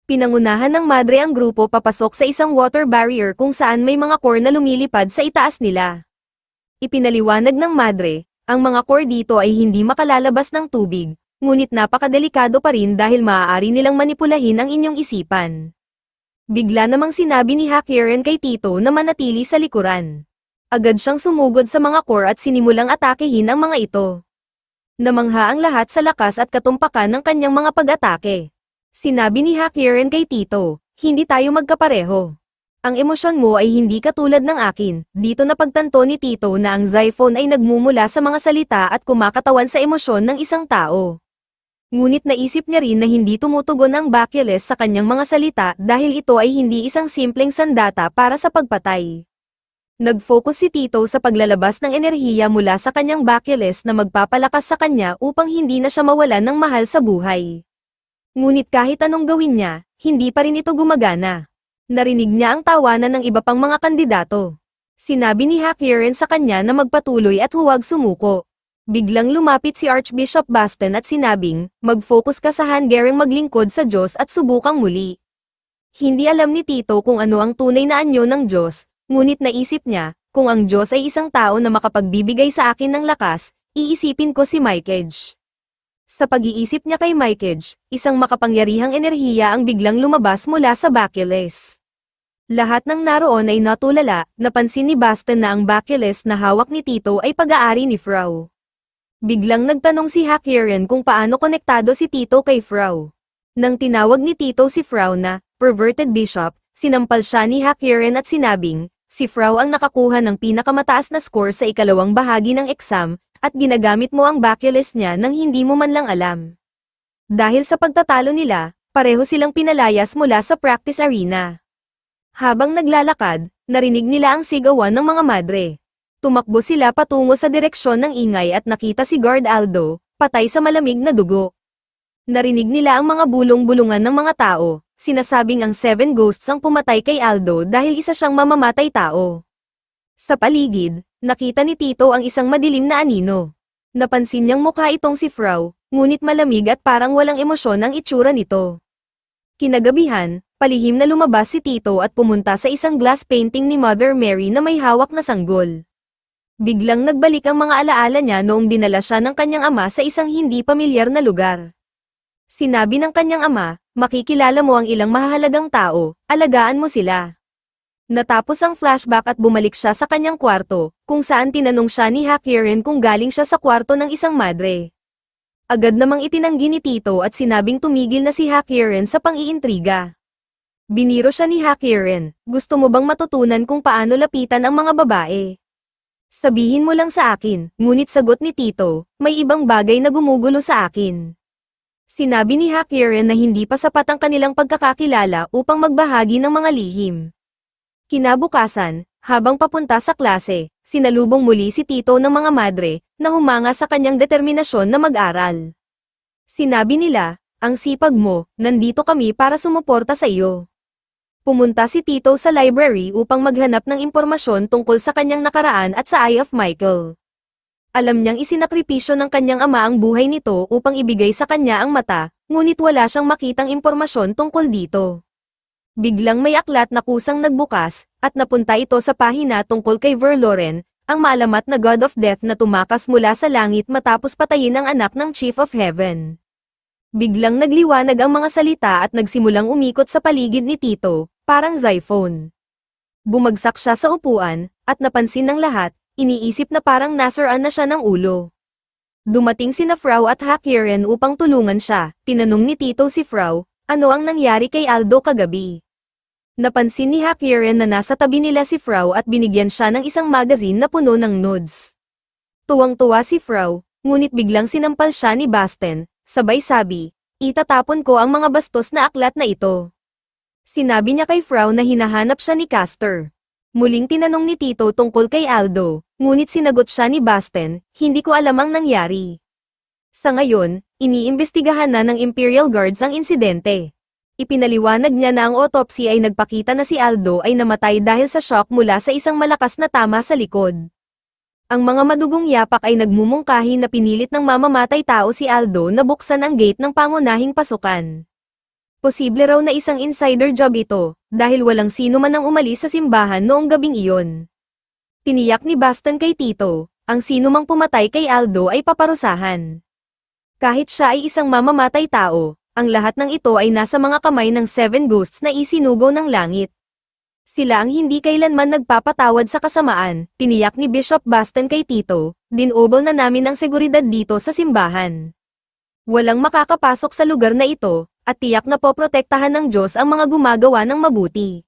Pinangunahan ng madre ang grupo papasok sa isang water barrier kung saan may mga core na lumilipad sa itaas nila. Ipinaliwanag ng madre, ang mga core dito ay hindi makalalabas ng tubig, ngunit napakadelikado pa rin dahil maaari nilang manipulahin ang inyong isipan. Bigla namang sinabi ni Hakiren kay Tito na manatili sa likuran. Agad siyang sumugod sa mga core at sinimulang atakehin ang mga ito. Namangha ang lahat sa lakas at katumpakan ng kanyang mga pag-atake. Sinabi ni Hakiren kay Tito, "Hindi tayo magkapareho. Ang emosyon mo ay hindi katulad ng akin." Dito napagtanto ni Tito na ang Zyphone ay nagmumula sa mga salita at kumakatawan sa emosyon ng isang tao. Ngunit naisip niya rin na hindi tumutugon ang Baculus sa kanyang mga salita dahil ito ay hindi isang simpleng sandata para sa pagpatay. Nag-focus si Tito sa paglalabas ng enerhiya mula sa kanyang Baculus na magpapalakas sa kanya upang hindi na siya mawalan ng mahal sa buhay. Ngunit kahit anong gawin niya, hindi pa rin ito gumagana. Narinig niya ang tawanan ng iba pang mga kandidato. Sinabi ni Hakiren sa kanya na magpatuloy at huwag sumuko. Biglang lumapit si Archbishop Baston at sinabing, "Mag-focus ka sa hanggaring maglingkod sa Diyos at subukang muli." Hindi alam ni Tito kung ano ang tunay na anyo ng Diyos, ngunit naisip niya, kung ang Diyos ay isang tao na makapagbibigay sa akin ng lakas, iisipin ko si Mykage. Sa pag-iisip niya kay Mykage, isang makapangyarihang enerhiya ang biglang lumabas mula sa Baculus. Lahat ng naroon ay natulala, napansin ni Baston na ang Baculus na hawak ni Tito ay pag-aari ni Frau. Biglang nagtanong si Hakiren kung paano konektado si Tito kay Frau. Nang tinawag ni Tito si Frau na perverted bishop, sinampal siya ni Hakiren at sinabing, si Frau ang nakakuha ng pinakamataas na score sa ikalawang bahagi ng exam, at ginagamit mo ang Baculus niya nang hindi mo man lang alam. Dahil sa pagtatalo nila, pareho silang pinalayas mula sa practice arena. Habang naglalakad, narinig nila ang sigawan ng mga madre. Tumakbo sila patungo sa direksyon ng ingay at nakita si Guard Aldo, patay sa malamig na dugo. Narinig nila ang mga bulong-bulungan ng mga tao, sinasabing ang 7 ghosts ang pumatay kay Aldo dahil isa siyang mamamatay tao. Sa paligid, nakita ni Tito ang isang madilim na anino. Napansin niyang mukha itong si Frau, ngunit malamig at parang walang emosyon ang itsura nito. Kinagabihan, palihim na lumabas si Tito at pumunta sa isang glass painting ni Mother Mary na may hawak na sanggol. Biglang nagbalik ang mga alaala niya noong dinala siya ng kanyang ama sa isang hindi pamilyar na lugar. Sinabi ng kanyang ama, "Makikilala mo ang ilang mahahalagang tao, alagaan mo sila." Natapos ang flashback at bumalik siya sa kanyang kwarto, kung saan tinanong siya ni Hakiren kung galing siya sa kwarto ng isang madre. Agad namang itinanggi ni Tito at sinabing tumigil na si Hakiren sa pang-iintriga. Biniro siya ni Hakirin, gusto mo bang matutunan kung paano lapitan ang mga babae? Sabihin mo lang sa akin, ngunit sagot ni Tito, may ibang bagay na gumugulo sa akin. Sinabi ni Hakirin na hindi pa sapat ang kanilang pagkakakilala upang magbahagi ng mga lihim. Kinabukasan, habang papunta sa klase, sinalubong muli si Tito ng mga madre, na humanga sa kanyang determinasyon na mag-aral. Sinabi nila, ang sipag mo, nandito kami para sumuporta sa iyo. Pumunta si Tito sa library upang maghanap ng impormasyon tungkol sa kanyang nakaraan at sa Eye of Michael. Alam niyang isinakripisyo ng kanyang ama ang buhay nito upang ibigay sa kanya ang mata, ngunit wala siyang makitang impormasyon tungkol dito. Biglang may aklat na kusang nagbukas, at napunta ito sa pahina tungkol kay Verloren, ang maalamat na God of Death na tumakas mula sa langit matapos patayin ang anak ng Chief of Heaven. Biglang nagliwanag ang mga salita at nagsimulang umikot sa paligid ni Tito, parang Zyphone. Bumagsak siya sa upuan, at napansin ng lahat, iniisip na parang nasiraan na siya ng ulo. Dumating sina Frau at Hakirin upang tulungan siya. Tinanong ni Tito si Frau, ano ang nangyari kay Aldo kagabi? Napansin ni Hakirin na nasa tabi nila si Frau at binigyan siya ng isang magazine na puno ng nudes. Tuwang-tuwa si Frau, ngunit biglang sinampal siya ni Basten, sabay sabi, itatapon ko ang mga bastos na aklat na ito. Sinabi niya kay Frau na hinahanap siya ni Castor. Muling tinanong ni Tito tungkol kay Aldo, ngunit sinagot siya ni Basten, hindi ko alam ang nangyari. Sa ngayon, iniimbestigahan na ng Imperial Guards ang insidente. Ipinaliwanag niya na ang autopsy ay nagpakita na si Aldo ay namatay dahil sa shock mula sa isang malakas na tama sa likod. Ang mga madugong yapak ay nagmumungkahi na pinilit ng mamamatay tao si Aldo na buksan ang gate ng pangunahing pasukan. Posible raw na isang insider job ito, dahil walang sino man ang umalis sa simbahan noong gabing iyon. Tiniyak ni Basten kay Tito, ang sino mang pumatay kay Aldo ay paparusahan. Kahit siya ay isang mamamatay tao, ang lahat ng ito ay nasa mga kamay ng 7 ghosts na isinugo ng langit. Sila ang hindi kailanman nagpapatawad sa kasamaan, tiniyak ni Bishop Basten kay Tito, dinobol na namin ang seguridad dito sa simbahan. Walang makakapasok sa lugar na ito, at tiyak na poprotektahan ng Diyos ang mga gumagawa ng mabuti.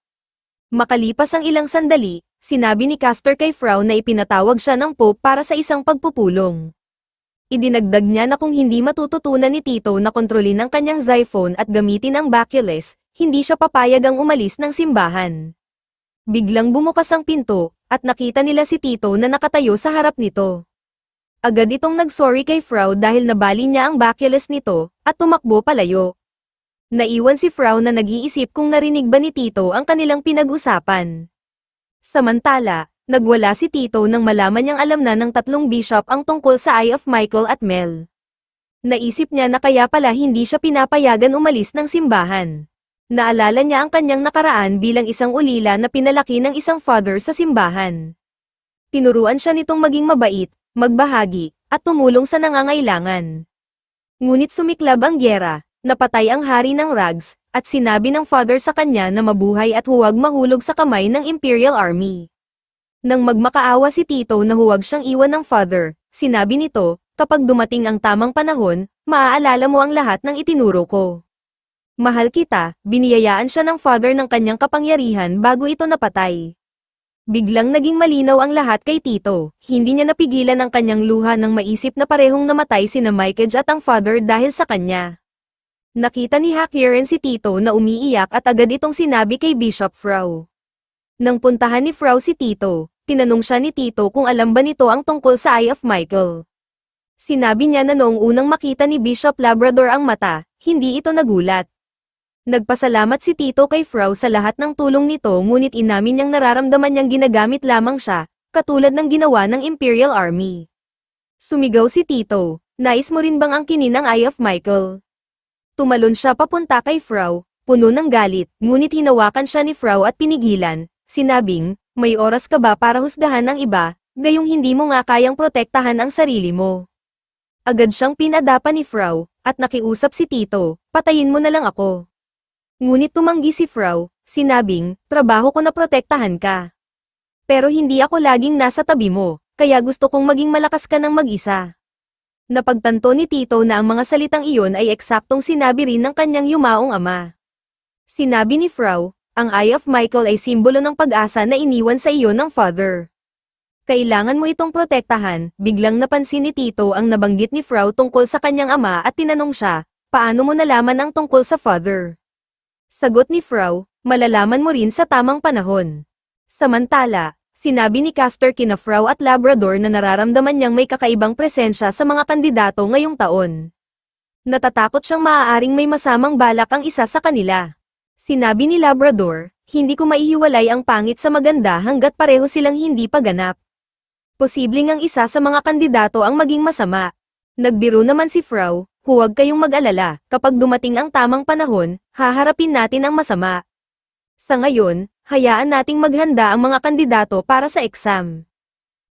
Makalipas ang ilang sandali, sinabi ni Castor kay Frau na ipinatawag siya ng Pope para sa isang pagpupulong. Idinagdag niya na kung hindi matututunan ni Tito na kontrolin ang kanyang Zyphone at gamitin ang Baculus, hindi siya papayag ang umalis ng simbahan. Biglang bumukas ang pinto, at nakita nila si Tito na nakatayo sa harap nito. Agad itong nagsorry kay Frau dahil nabali niya ang Baculus nito, at tumakbo palayo. Naiwan si Frau na nag-iisip kung narinig ba ni Tito ang kanilang pinag-usapan. Samantala, nagwala si Tito nang malaman niyang alam na ng 3 bishop ang tungkol sa Eye of Michael at Mel. Naisip niya na kaya pala hindi siya pinapayagan umalis ng simbahan. Naalala niya ang kanyang nakaraan bilang isang ulila na pinalaki ng isang father sa simbahan. Tinuruan siya nitong maging mabait, magbahagi, at tumulong sa nangangailangan. Ngunit sumiklab ang gyera. Napatay ang hari ng Rags, at sinabi ng father sa kanya na mabuhay at huwag mahulog sa kamay ng Imperial Army. Nang magmakaawa si Tito na huwag siyang iwan ng father, sinabi nito, kapag dumating ang tamang panahon, maaalala mo ang lahat ng itinuro ko. Mahal kita, biniyayaan siya ng father ng kanyang kapangyarihan bago ito napatay. Biglang naging malinaw ang lahat kay Tito, hindi niya napigilan ang kanyang luha nang maisip na parehong namatay sina Mikeage at ang father dahil sa kanya. Nakita ni Hakirin si Tito na umiiyak at agad itong sinabi kay Bishop Frau. Nang puntahan ni Frau si Tito, tinanong siya ni Tito kung alam ba nito ang tungkol sa Eye of Michael. Sinabi niya na noong unang makita ni Bishop Labrador ang mata, hindi ito nagulat. Nagpasalamat si Tito kay Frau sa lahat ng tulong nito ngunit inamin niyang nararamdaman niyang ginagamit lamang siya, katulad ng ginawa ng Imperial Army. Sumigaw si Tito, nais mo rin bang angkinin ang Eye of Michael? Tumalon siya papunta kay Frau, puno ng galit, ngunit hinawakan siya ni Frau at pinigilan, sinabing, may oras ka ba para husgahan ng iba, gayong hindi mo nga kayang protektahan ang sarili mo. Agad siyang pinadapa ni Frau, at nakiusap si Tito, patayin mo na lang ako. Ngunit tumanggi si Frau, sinabing, trabaho ko na protektahan ka. Pero hindi ako laging nasa tabi mo, kaya gusto kong maging malakas ka ng mag-isa. Napagtanto ni Tito na ang mga salitang iyon ay eksaktong sinabi rin ng kanyang yumaong ama. Sinabi ni Frau, ang Eye of Michael ay simbolo ng pag-asa na iniwan sa iyo ng father. Kailangan mo itong protektahan. Biglang napansin ni Tito ang nabanggit ni Frau tungkol sa kanyang ama at tinanong siya, paano mo nalaman ang tungkol sa father? Sagot ni Frau, malalaman mo rin sa tamang panahon. Samantala, sinabi ni Castor kina Frau at Labrador na nararamdaman niyang may kakaibang presensya sa mga kandidato ngayong taon. Natatakot siyang maaaring may masamang balak ang isa sa kanila. Sinabi ni Labrador, hindi ko maihiwalay ang pangit sa maganda hanggat pareho silang hindi pa ganap. Posibleng ang isa sa mga kandidato ang maging masama. Nagbiro naman si Frau, huwag kayong mag-alala, kapag dumating ang tamang panahon, haharapin natin ang masama. Sa ngayon, hayaan nating maghanda ang mga kandidato para sa exam.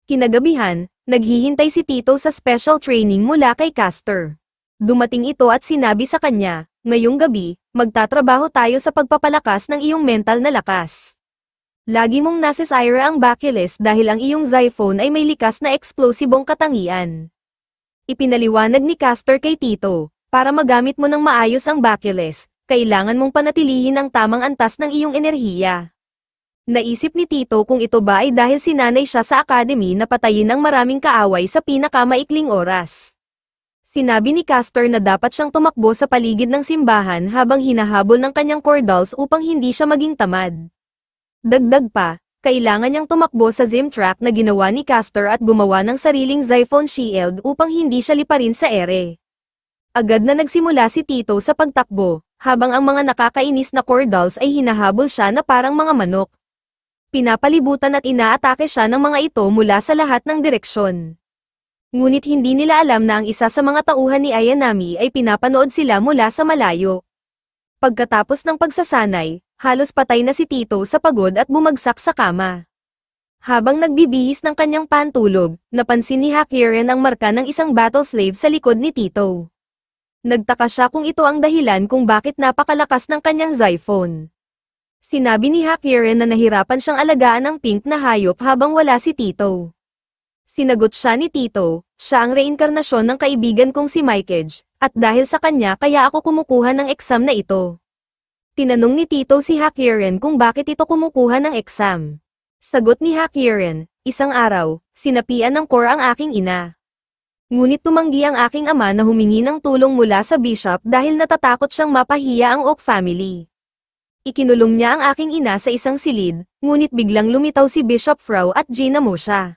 Kinagabihan, naghihintay si Tito sa special training mula kay Castor. Dumating ito at sinabi sa kanya, ngayong gabi, magtatrabaho tayo sa pagpapalakas ng iyong mental na lakas. Lagi mong nasisira ang Bacillus dahil ang iyong Xiphon ay may likas na eksplosibong katangian. Ipinaliwanag ni Castor kay Tito, para magamit mo ng maayos ang Bacillus, kailangan mong panatilihin ang tamang antas ng iyong enerhiya. Naisip ni Tito kung ito ba ay dahil sinanay siya sa academy na patayin ang maraming kaaway sa pinakamaikling oras. Sinabi ni Castor na dapat siyang tumakbo sa paligid ng simbahan habang hinahabol ng kanyang cordals upang hindi siya maging tamad. Dagdag pa, kailangan niyang tumakbo sa Zim track na ginawa ni Castor at gumawa ng sariling Xiphon shield upang hindi siya liparin sa ere. Agad na nagsimula si Tito sa pagtakbo, habang ang mga nakakainis na cordals ay hinahabol siya na parang mga manok. Pinapalibutan at inaatake siya ng mga ito mula sa lahat ng direksyon. Ngunit hindi nila alam na ang isa sa mga tauhan ni Ayanami ay pinapanood sila mula sa malayo. Pagkatapos ng pagsasanay, halos patay na si Tito sa pagod at bumagsak sa kama. Habang nagbibihis ng kanyang pantulog, napansin ni Hakiren ang marka ng isang battle slave sa likod ni Tito. Nagtaka siya kung ito ang dahilan kung bakit napakalakas ng kanyang Xiphon. Sinabi ni Hakiren na nahirapan siyang alagaan ang pink na hayop habang wala si Tito. Sinagot siya ni Tito, siya ang reinkarnasyon ng kaibigan kong si Mikej, at dahil sa kanya kaya ako kumukuha ng exam na ito. Tinanong ni Tito si Hakiren kung bakit ito kumukuha ng exam. Sagot ni Hakiren, isang araw, sinapian ng core ang aking ina. Ngunit tumanggi ang aking ama na humingi ng tulong mula sa bishop dahil natatakot siyang mapahiya ang Oak family. Ikinulong niya ang aking ina sa isang silid, ngunit biglang lumitaw si Bishop Frau at ginamo siya.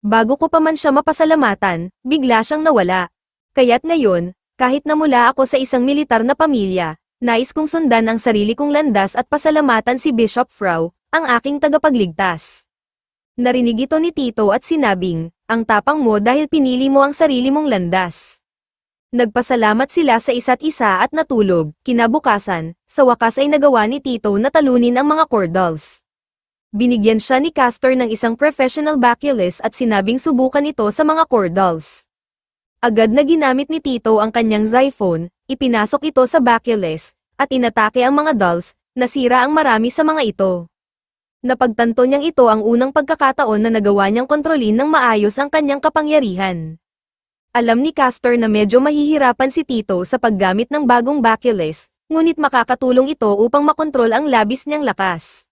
Bago ko pa man siya mapasalamatan, bigla siyang nawala. Kaya't ngayon, kahit namula ako sa isang militar na pamilya, nais kong sundan ang sarili kong landas at pasalamatan si Bishop Frau, ang aking tagapagligtas. Narinig ito ni Tito at sinabing, ang tapang mo dahil pinili mo ang sarili mong landas. Nagpasalamat sila sa isa't isa at natulog. Kinabukasan, sa wakas ay nagawa ni Tito na talunin ang mga cordals. Binigyan siya ni Castor ng isang professional Bacillus at sinabing subukan ito sa mga cordals. Agad na ginamit ni Tito ang kanyang Xiphon, ipinasok ito sa Bacillus, at inatake ang mga dolls, nasira ang marami sa mga ito. Napagtanto niyang ito ang unang pagkakataon na nagawa niyang kontrolin ng maayos ang kanyang kapangyarihan. Alam ni Castor na medyo mahihirapan si Tito sa paggamit ng bagong Bacillus, ngunit makakatulong ito upang makontrol ang labis niyang lakas.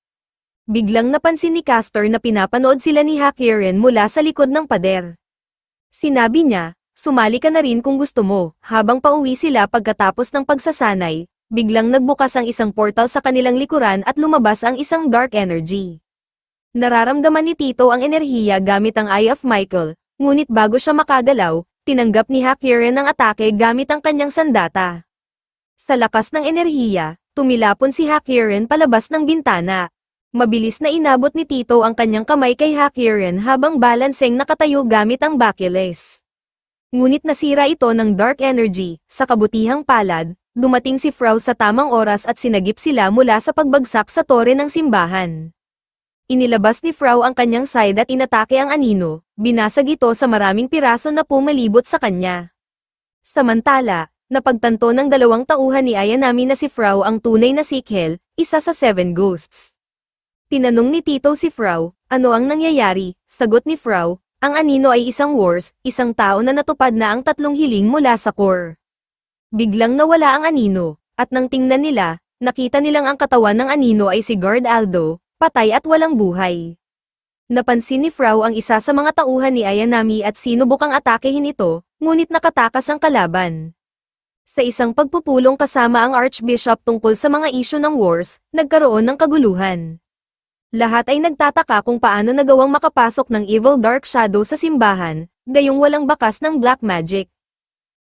Biglang napansin ni Castor na pinapanood sila ni Hakiren mula sa likod ng pader. Sinabi niya, sumali ka na rin kung gusto mo. Habang pauwi sila pagkatapos ng pagsasanay, biglang nagbukas ang isang portal sa kanilang likuran at lumabas ang isang dark energy. Nararamdaman ni Tito ang enerhiya gamit ang Eye of Michael, ngunit bago siya makagalaw, tinanggap ni Hakiren ang atake gamit ang kanyang sandata. Sa lakas ng enerhiya, tumilapon si Hakiren palabas ng bintana. Mabilis na inabot ni Tito ang kanyang kamay kay Hakiren habang balanseng nakatayo gamit ang Bacillus. Ngunit nasira ito ng dark energy. Sa kabutihang palad, dumating si Frau sa tamang oras at sinagip sila mula sa pagbagsak sa tore ng simbahan. Inilabas ni Frau ang kanyang side at inatake ang anino, binasag ito sa maraming piraso na pumalibot sa kanya. Samantala, napagtanto ng dalawang tauhan ni Ayanami na si Frau ang tunay na Sikhel, isa sa 7 ghosts. Tinanong ni Tito si Frau, ano ang nangyayari? Sagot ni Frau, ang anino ay isang wars, isang tao na natupad na ang 3 hiling mula sa core. Biglang nawala ang anino, at nang tingnan nila, nakita nilang ang katawan ng anino ay si Guard Aldo, patay at walang buhay. Napansin ni Frau ang isa sa mga tauhan ni Ayanami at sinubukang atakehin ito, ngunit nakatakas ang kalaban. Sa isang pagpupulong kasama ang Archbishop tungkol sa mga isyu ng wars, nagkaroon ng kaguluhan. Lahat ay nagtataka kung paano nagawang makapasok ng Evil Dark Shadow sa simbahan, gayong walang bakas ng black magic.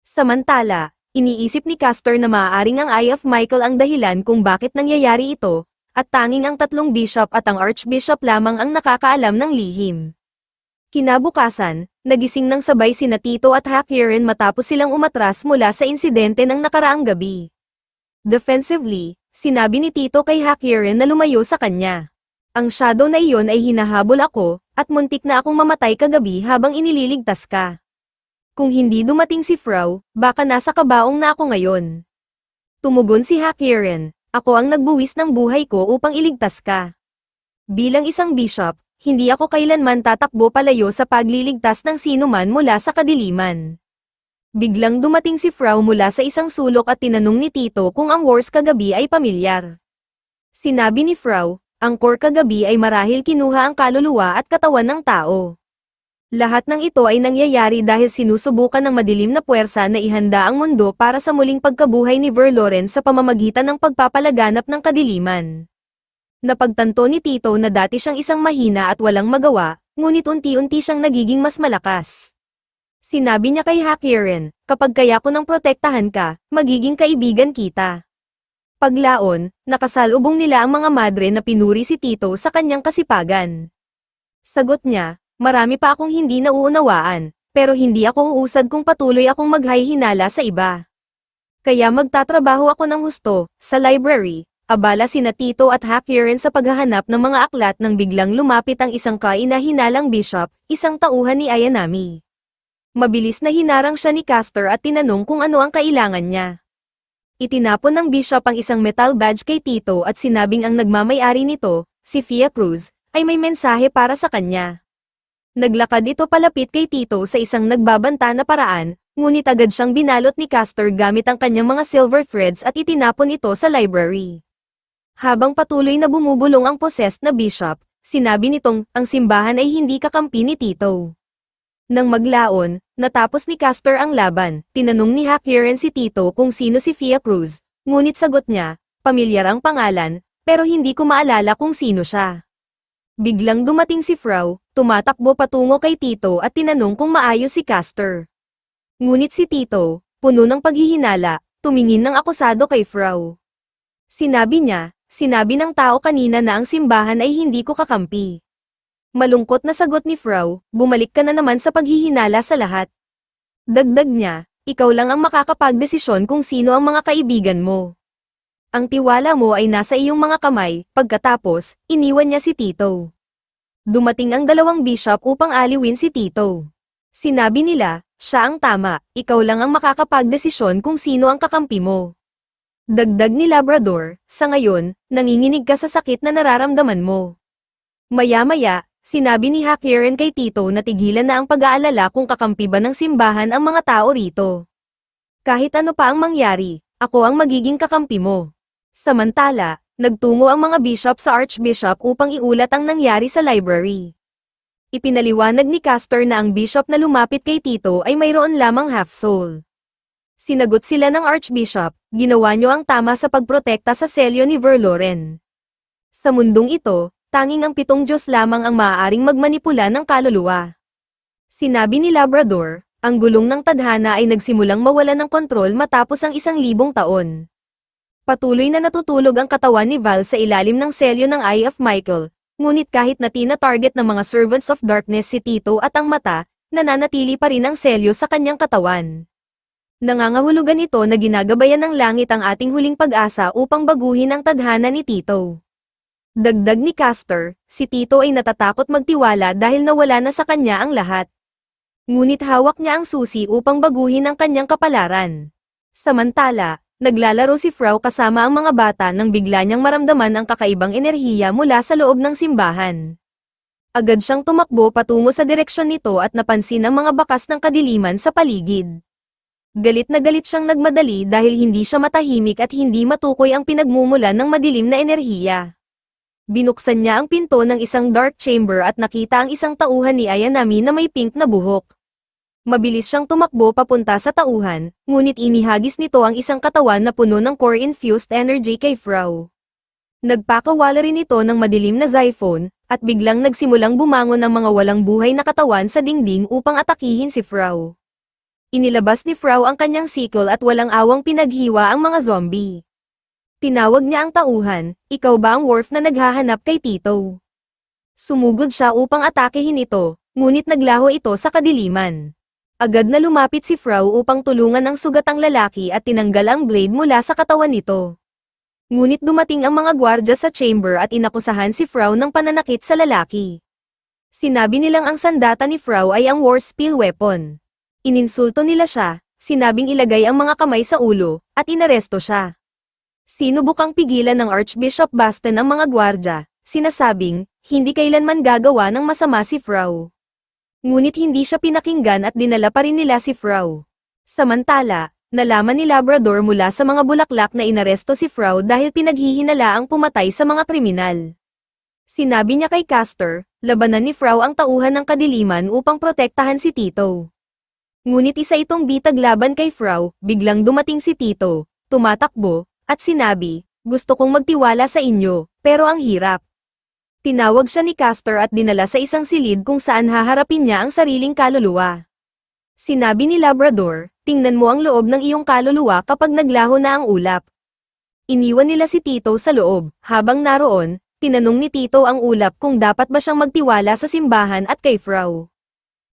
Samantala, iniisip ni Castor na maaaring ang Eye of Michael ang dahilan kung bakit nangyayari ito, at tanging ang tatlong bishop at ang archbishop lamang ang nakakaalam ng lihim. Kinabukasan, nagising ng sabay sina Tito at Hakirin matapos silang umatras mula sa insidente ng nakaraang gabi. Defensively, sinabi ni Tito kay Hakirin na lumayo sa kanya. Ang shadow na iyon ay hinahabol ako, at muntik na akong mamatay kagabi habang inililigtas ka. Kung hindi dumating si Frau, baka nasa kabaong na ako ngayon. Tumugon si Hakirin. Ako ang nagbuwis ng buhay ko upang iligtas ka. Bilang isang bishop, hindi ako kailanman tatakbo palayo sa pagliligtas ng sinuman mula sa kadiliman. Biglang dumating si Frau mula sa isang sulok at tinanong ni Tito kung ang wars kagabi ay pamilyar. Sinabi ni Frau, ang core kagabi ay marahil kinuha ang kaluluwa at katawan ng tao. Lahat ng ito ay nangyayari dahil sinusubukan ng madilim na puwersa na ihanda ang mundo para sa muling pagkabuhay ni Verloren sa pamamagitan ng pagpapalaganap ng kadiliman. Napagtanto ni Tito na dati siyang isang mahina at walang magawa, ngunit unti-unti siyang nagiging mas malakas. Sinabi niya kay Hakirin, kapag kaya ko nang protektahan ka, magiging kaibigan kita. Paglaon, nakasalubong nila ang mga madre na pinuri si Tito sa kanyang kasipagan. Sagot niya, marami pa akong hindi nauunawaan, pero hindi ako uusad kung patuloy akong maghay-hinala sa iba. Kaya magtatrabaho ako ng husto, sa library, abala sina Tito at Hakirin sa paghahanap ng mga aklat nang biglang lumapit ang isang kainahinalang bishop, isang tauhan ni Ayanami. Mabilis na hinarang siya ni Castor at tinanong kung ano ang kailangan niya. Itinapon ng bishop ang isang metal badge kay Tito at sinabing ang nagmamay-ari nito, si Fia Cruz, ay may mensahe para sa kanya. Naglakad ito palapit kay Tito sa isang nagbabanta na paraan, ngunit agad siyang binalot ni Castor gamit ang kanyang mga silver threads at itinapon ito sa library. Habang patuloy na bumubulong ang possessed na bishop, sinabi nitong, ang simbahan ay hindi kakampi ni Tito. Nang maglaon, natapos ni Castor ang laban, tinanong ni Hakirin si Tito kung sino si Fia Cruz, ngunit sagot niya, pamilyar ang pangalan, pero hindi ko maalala kung sino siya. Biglang dumating si Frau, tumatakbo patungo kay Tito at tinanong kung maayos si Castor. Ngunit si Tito, puno ng paghihinala, tumingin ng akusado kay Frau. Sinabi niya, sinabi ng tao kanina na ang simbahan ay hindi ko kakampi. Malungkot na sagot ni Frau, bumalik ka na naman sa paghihinala sa lahat. Dagdag niya, ikaw lang ang makakapagdesisyon kung sino ang mga kaibigan mo. Ang tiwala mo ay nasa iyong mga kamay, pagkatapos, iniwan niya si Tito. Dumating ang dalawang bishop upang aliwin si Tito. Sinabi nila, siya ang tama, ikaw lang ang makakapagdesisyon kung sino ang kakampi mo. Dagdag ni Labrador, sa ngayon, nanginginig ka sa sakit na nararamdaman mo. Maya-maya, sinabi ni Hakirin kay Tito na tigilan na ang pag-aalala kung kakampi ba ng simbahan ang mga tao rito. Kahit ano pa ang mangyari, ako ang magiging kakampi mo. Samantala, nagtungo ang mga bishop sa archbishop upang iulat ang nangyari sa library. Ipinaliwanag ni Castor na ang bishop na lumapit kay Tito ay mayroon lamang half-soul. Sinagot sila ng archbishop, ginawa niyo ang tama sa pagprotekta sa selyo ni Verloren. Sa mundong ito, tanging ang 7 Diyos lamang ang maaaring magmanipula ng kaluluwa. Sinabi ni Labrador, ang gulong ng tadhana ay nagsimulang mawala ng kontrol matapos ang 1,000 taon. Patuloy na natutulog ang katawan ni Val sa ilalim ng selyo ng Eye of Michael, ngunit kahit na tina-target ng mga Servants of Darkness si Tito at ang mata, nananatili pa rin ang selyo sa kanyang katawan. Nangangahulugan ito na ginagabayan ng langit ang ating huling pag-asa upang baguhin ang tadhana ni Tito. Dagdag ni Castor, si Tito ay natatakot magtiwala dahil nawala na sa kanya ang lahat. Ngunit hawak niya ang susi upang baguhin ang kanyang kapalaran. Samantala, naglalaro si Frau kasama ang mga bata nang bigla niyang maramdaman ang kakaibang enerhiya mula sa loob ng simbahan. Agad siyang tumakbo patungo sa direksyon nito at napansin ang mga bakas ng kadiliman sa paligid. Galit na galit siyang nagmadali dahil hindi siya matahimik at hindi matukoy ang pinagmumulan ng madilim na enerhiya. Binuksan niya ang pinto ng isang dark chamber at nakita ang isang tauhan ni Ayanami na may pink na buhok. Mabilis siyang tumakbo papunta sa tauhan, ngunit inihagis nito ang isang katawan na puno ng core-infused energy kay Frau. Nagpakawala rin ito ng madilim na Xiphon, at biglang nagsimulang bumangon ang mga walang buhay na katawan sa dingding upang atakihin si Frau. Inilabas ni Frau ang kanyang sickle at walang awang pinaghiwa ang mga zombie. Tinawag niya ang tauhan, "Ikaw ba ang Worf na naghahanap kay Tito?" Sumugod siya upang atakehin ito, ngunit naglaho ito sa kadiliman. Agad na lumapit si Frau upang tulungan ang sugatang lalaki at tinanggal ang blade mula sa katawan nito. Ngunit dumating ang mga gwardya sa chamber at inakusahan si Frau ng pananakit sa lalaki. Sinabi nilang ang sandata ni Frau ay ang Warspiel weapon. Ininsulto nila siya, sinabing ilagay ang mga kamay sa ulo, at inaresto siya. Sinubukang pigilan ng Archbishop Baston ang mga gwardya, sinasabing, hindi kailanman gagawa ng masama si Frau. Ngunit hindi siya pinakinggan at dinala pa rin nila si Frau. Samantala, nalaman ni Labrador mula sa mga bulaklak na inaresto si Frau dahil pinaghihinalaang pumatay sa mga kriminal. Sinabi niya kay Castor, labanan ni Frau ang tauhan ng kadiliman upang protektahan si Tito. Ngunit isa itong bitag laban kay Frau, biglang dumating si Tito, tumatakbo, at sinabi, gusto kong magtiwala sa inyo, pero ang hirap. Tinawag siya ni Castor at dinala sa isang silid kung saan haharapin niya ang sariling kaluluwa. Sinabi ni Labrador, tingnan mo ang loob ng iyong kaluluwa kapag naglaho na ang ulap. Iniwan nila si Tito sa loob, habang naroon, tinanong ni Tito ang ulap kung dapat ba siyang magtiwala sa simbahan at kay Frau.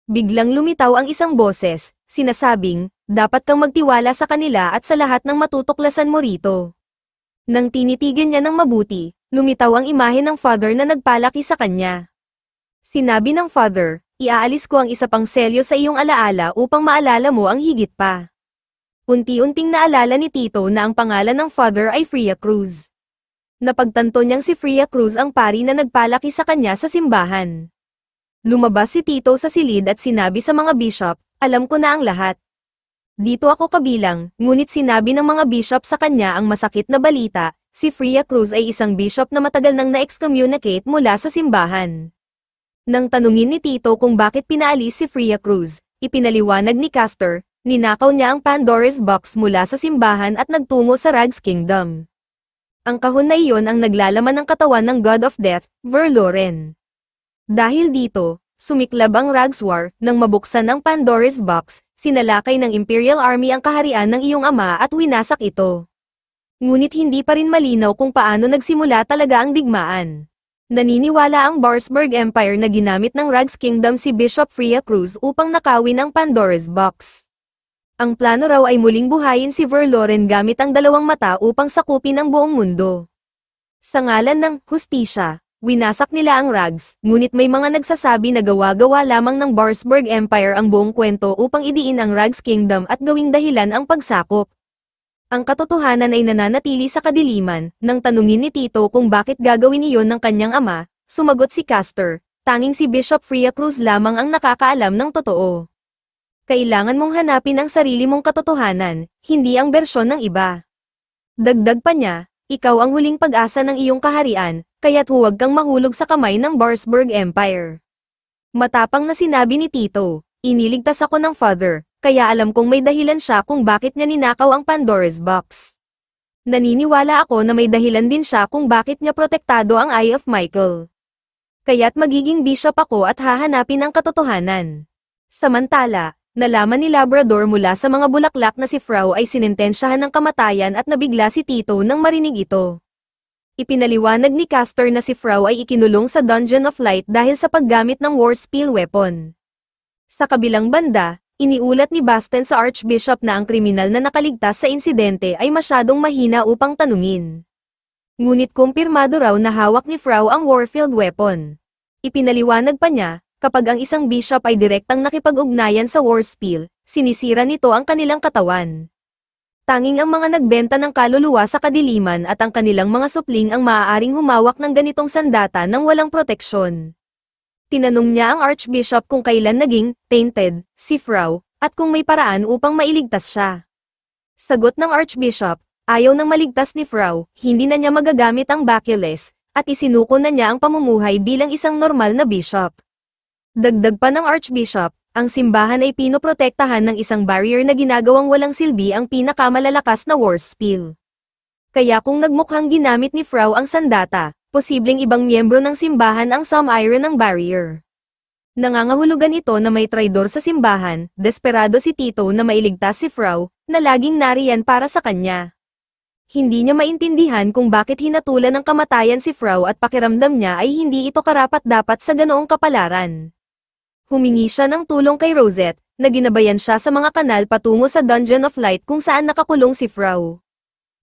Biglang lumitaw ang isang boses, sinasabing, dapat kang magtiwala sa kanila at sa lahat ng matutuklasan mo rito. Nang tinitigan niya ng mabuti, lumitaw ang imahe ng Father na nagpalaki sa kanya. Sinabi ng Father, iaalis ko ang isa pang selyo sa iyong alaala upang maalala mo ang higit pa. Unti-unting naalala ni Tito na ang pangalan ng Father ay Freya Cruz. Napagtanto niyang si Freya Cruz ang pari na nagpalaki sa kanya sa simbahan. Lumabas si Tito sa silid at sinabi sa mga bishop, alam ko na ang lahat. Dito ako kabilang, ngunit sinabi ng mga bishop sa kanya ang masakit na balita, si Freya Cruz ay isang bishop na matagal nang na-excommunicate mula sa simbahan. Nang tanungin ni Tito kung bakit pinaalis si Freya Cruz, ipinaliwanag ni Castor, ninakaw niya ang Pandora's Box mula sa simbahan at nagtungo sa Rags Kingdom. Ang kahon na iyon ang naglalaman ng katawan ng God of Death, Verloren. Dahil dito, sumiklab ang Rags War, nang mabuksan ang Pandora's Box, sinalakay ng Imperial Army ang kaharian ng iyong ama at winasak ito. Ngunit hindi pa rin malinaw kung paano nagsimula talaga ang digmaan. Naniniwala ang Barsburg Empire na ginamit ng Rags Kingdom si Bishop Freya Cruz upang nakawin ang Pandora's Box. Ang plano raw ay muling buhayin si Verloren gamit ang dalawang mata upang sakupin ang buong mundo. Sa ngalan ng hustisya, winasak nila ang Rags, ngunit may mga nagsasabi na gawa-gawa lamang ng Barsburg Empire ang buong kwento upang idiin ang Rags Kingdom at gawing dahilan ang pagsakop. Ang katotohanan ay nananatili sa kadiliman. Nang tanungin ni Tito kung bakit gagawin iyon ng kanyang ama, sumagot si Castor, tanging si Bishop Freya Cruz lamang ang nakakaalam ng totoo. Kailangan mong hanapin ang sarili mong katotohanan, hindi ang bersyon ng iba. Dagdag pa niya, ikaw ang huling pag-asa ng iyong kaharian, kaya't huwag kang mahulog sa kamay ng Barsburg Empire. Matapang na sinabi ni Tito, iniligtas ako ng Father, kaya alam kong may dahilan siya kung bakit niya ninakaw ang Pandora's Box. Naniniwala ako na may dahilan din siya kung bakit niya protektado ang Eye of Michael. Kaya't magiging bishop ako at hahanapin ang katotohanan. Samantala, nalaman ni Labrador mula sa mga bulaklak na si Frau ay sinintensyahan ng kamatayan at nabigla si Tito nang marinig ito. Ipinaliwanag ni Castor na si Frau ay ikinulong sa Dungeon of Light dahil sa paggamit ng Warspiel weapon. Sa kabilang banda, iniulat ni Baston sa Archbishop na ang kriminal na nakaligtas sa insidente ay masyadong mahina upang tanungin. Ngunit kumpirmado raw na hawak ni Frau ang Warfield weapon. Ipinaliwanag pa niya, kapag ang isang bishop ay direktang nakipag-ugnayan sa Warspiel, sinisira nito ang kanilang katawan. Tanging ang mga nagbenta ng kaluluwa sa kadiliman at ang kanilang mga supling ang maaaring humawak ng ganitong sandata nang walang proteksyon. Tinanong niya ang Archbishop kung kailan naging tainted si Frau, at kung may paraan upang mailigtas siya. Sagot ng Archbishop, ayaw nang maligtas ni Frau, hindi na niya magagamit ang Bacules, at isinuko na niya ang pamumuhay bilang isang normal na bishop. Dagdag pa ng Archbishop, ang simbahan ay pinoprotektahan ng isang barrier na ginagawang walang silbi ang pinakamalalakas na war spell. Kaya kung nagmukhang ginamit ni Frau ang sandata, posibleng ibang miyembro ng simbahan ang sum-iron ng barrier. Nangangahulugan ito na may traidor sa simbahan, desperado si Tito na mailigtas si Frau, na laging nariyan para sa kanya. Hindi niya maintindihan kung bakit hinatulan ng kamatayan si Frau at pakiramdam niya ay hindi ito karapat-dapat sa ganoong kapalaran. Humingi siya ng tulong kay Rosette, na ginabayan siya sa mga kanal patungo sa Dungeon of Light kung saan nakakulong si Frau.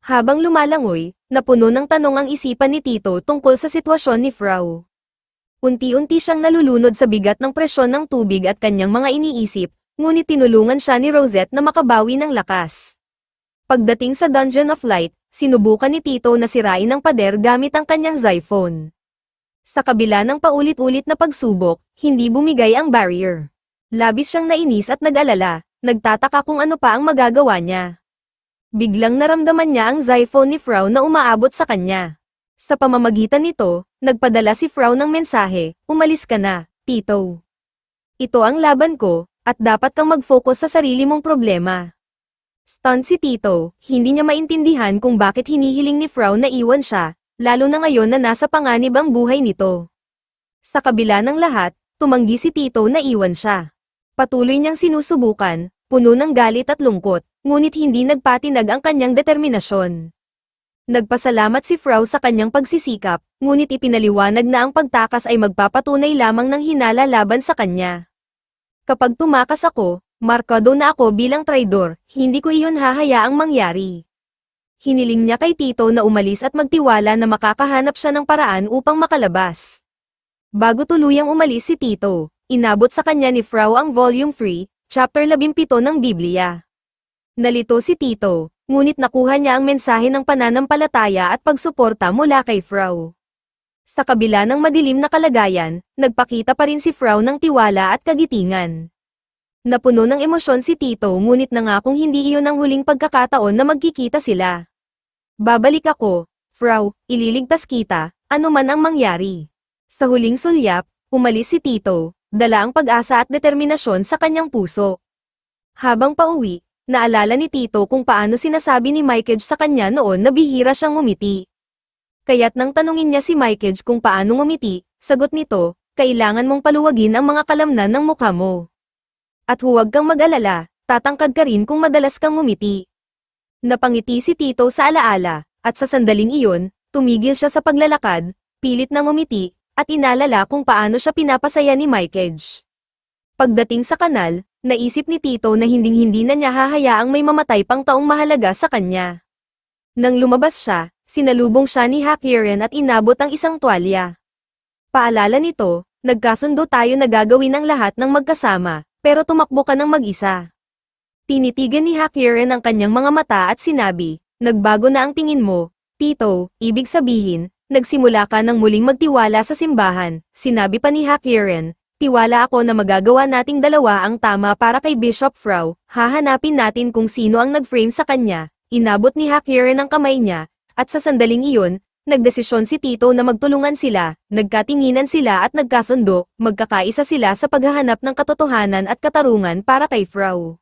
Habang lumalangoy, napuno ng tanong ang isipan ni Tito tungkol sa sitwasyon ni Frau. Unti-unti siyang nalulunod sa bigat ng presyon ng tubig at kanyang mga iniisip, ngunit tinulungan siya ni Rosette na makabawi ng lakas. Pagdating sa Dungeon of Light, sinubukan ni Tito na sirain ang pader gamit ang kanyang Xiphon. Sa kabila ng paulit-ulit na pagsubok, hindi bumigay ang barrier. Labis siyang nainis at nag-alala, nagtataka kung ano pa ang magagawa niya. Biglang naramdaman niya ang Xiphon ni Frau na umaabot sa kanya. Sa pamamagitan nito, nagpadala si Frau ng mensahe, "Umalis ka na, Tito. Ito ang laban ko, at dapat kang mag-focus sa sarili mong problema." Stunned si Tito, hindi niya maintindihan kung bakit hinihiling ni Frau na iwan siya, lalo na ngayon na nasa panganib ang buhay nito. Sa kabila ng lahat, tumanggi si Tito na iwan siya. Patuloy niyang sinusubukan, puno ng galit at lungkot, ngunit hindi nagpatinag ang kanyang determinasyon. Nagpasalamat si Frau sa kanyang pagsisikap, ngunit ipinaliwanag na ang pagtakas ay magpapatunay lamang ng hinala laban sa kanya. "Kapag tumakas ako, markado na ako bilang traidor, hindi ko iyon hahayaang mangyari." Hiniling niya kay Tito na umalis at magtiwala na makakahanap siya ng paraan upang makalabas. Bago tuluyang umalis si Tito, inabot sa kanya ni Frau ang Volume 3, Chapter 17 ng Biblia. Nalito si Tito, ngunit nakuha niya ang mensahe ng pananampalataya at pagsuporta mula kay Frau. Sa kabila ng madilim na kalagayan, nagpakita pa rin si Frau ng tiwala at kagitingan. Napuno ng emosyon si Tito ngunit nangakong hindi iyon ang huling pagkakataon na magkikita sila. "Babalik ako, Frau, ililigtas kita, ano man ang mangyari." Sa huling sulyap, umalis si Tito, dala ang pag-asa at determinasyon sa kanyang puso. Habang pauwi, naalala ni Tito kung paano sinasabi ni Mikeage sa kanya noon na bihira siyang ngumiti. Kaya't nang tanungin niya si Mikeage kung paano ngumiti, sagot nito, "Kailangan mong paluwagin ang mga kalamnan ng mukha mo. At huwag kang mag-alala, tatangkad ka rin kung madalas kang ngumiti." Napangiti si Tito sa alaala, at sa sandaling iyon, tumigil siya sa paglalakad, pilit na ngumiti, at inalala kung paano siya pinapasaya ni Mikeage. Pagdating sa kanal, naisip ni Tito na hinding-hindi na niya hahayaang may mamatay pang taong mahalaga sa kanya. Nang lumabas siya, sinalubong siya ni Hakiren at inabot ang isang tuwalya. Paalala nito, "Nagkasundo tayo na gagawin ang lahat ng magkasama, pero tumakbo ka ng mag-isa." Tinitigan ni Hakiren ang kanyang mga mata at sinabi, "Nagbago na ang tingin mo, Tito, ibig sabihin, nagsimula ka ng muling magtiwala sa simbahan." Sinabi pa ni Hakiren, "Tiwala ako na magagawa nating dalawa ang tama para kay Bishop Frau, hahanapin natin kung sino ang nag-frame sa kanya." Inabot ni Hakiren ang kamay niya, at sa sandaling iyon, nagdesisyon si Tito na magtulungan sila, nagkatinginan sila at nagkasundo, magkakaisa sila sa paghahanap ng katotohanan at katarungan para kay Frau.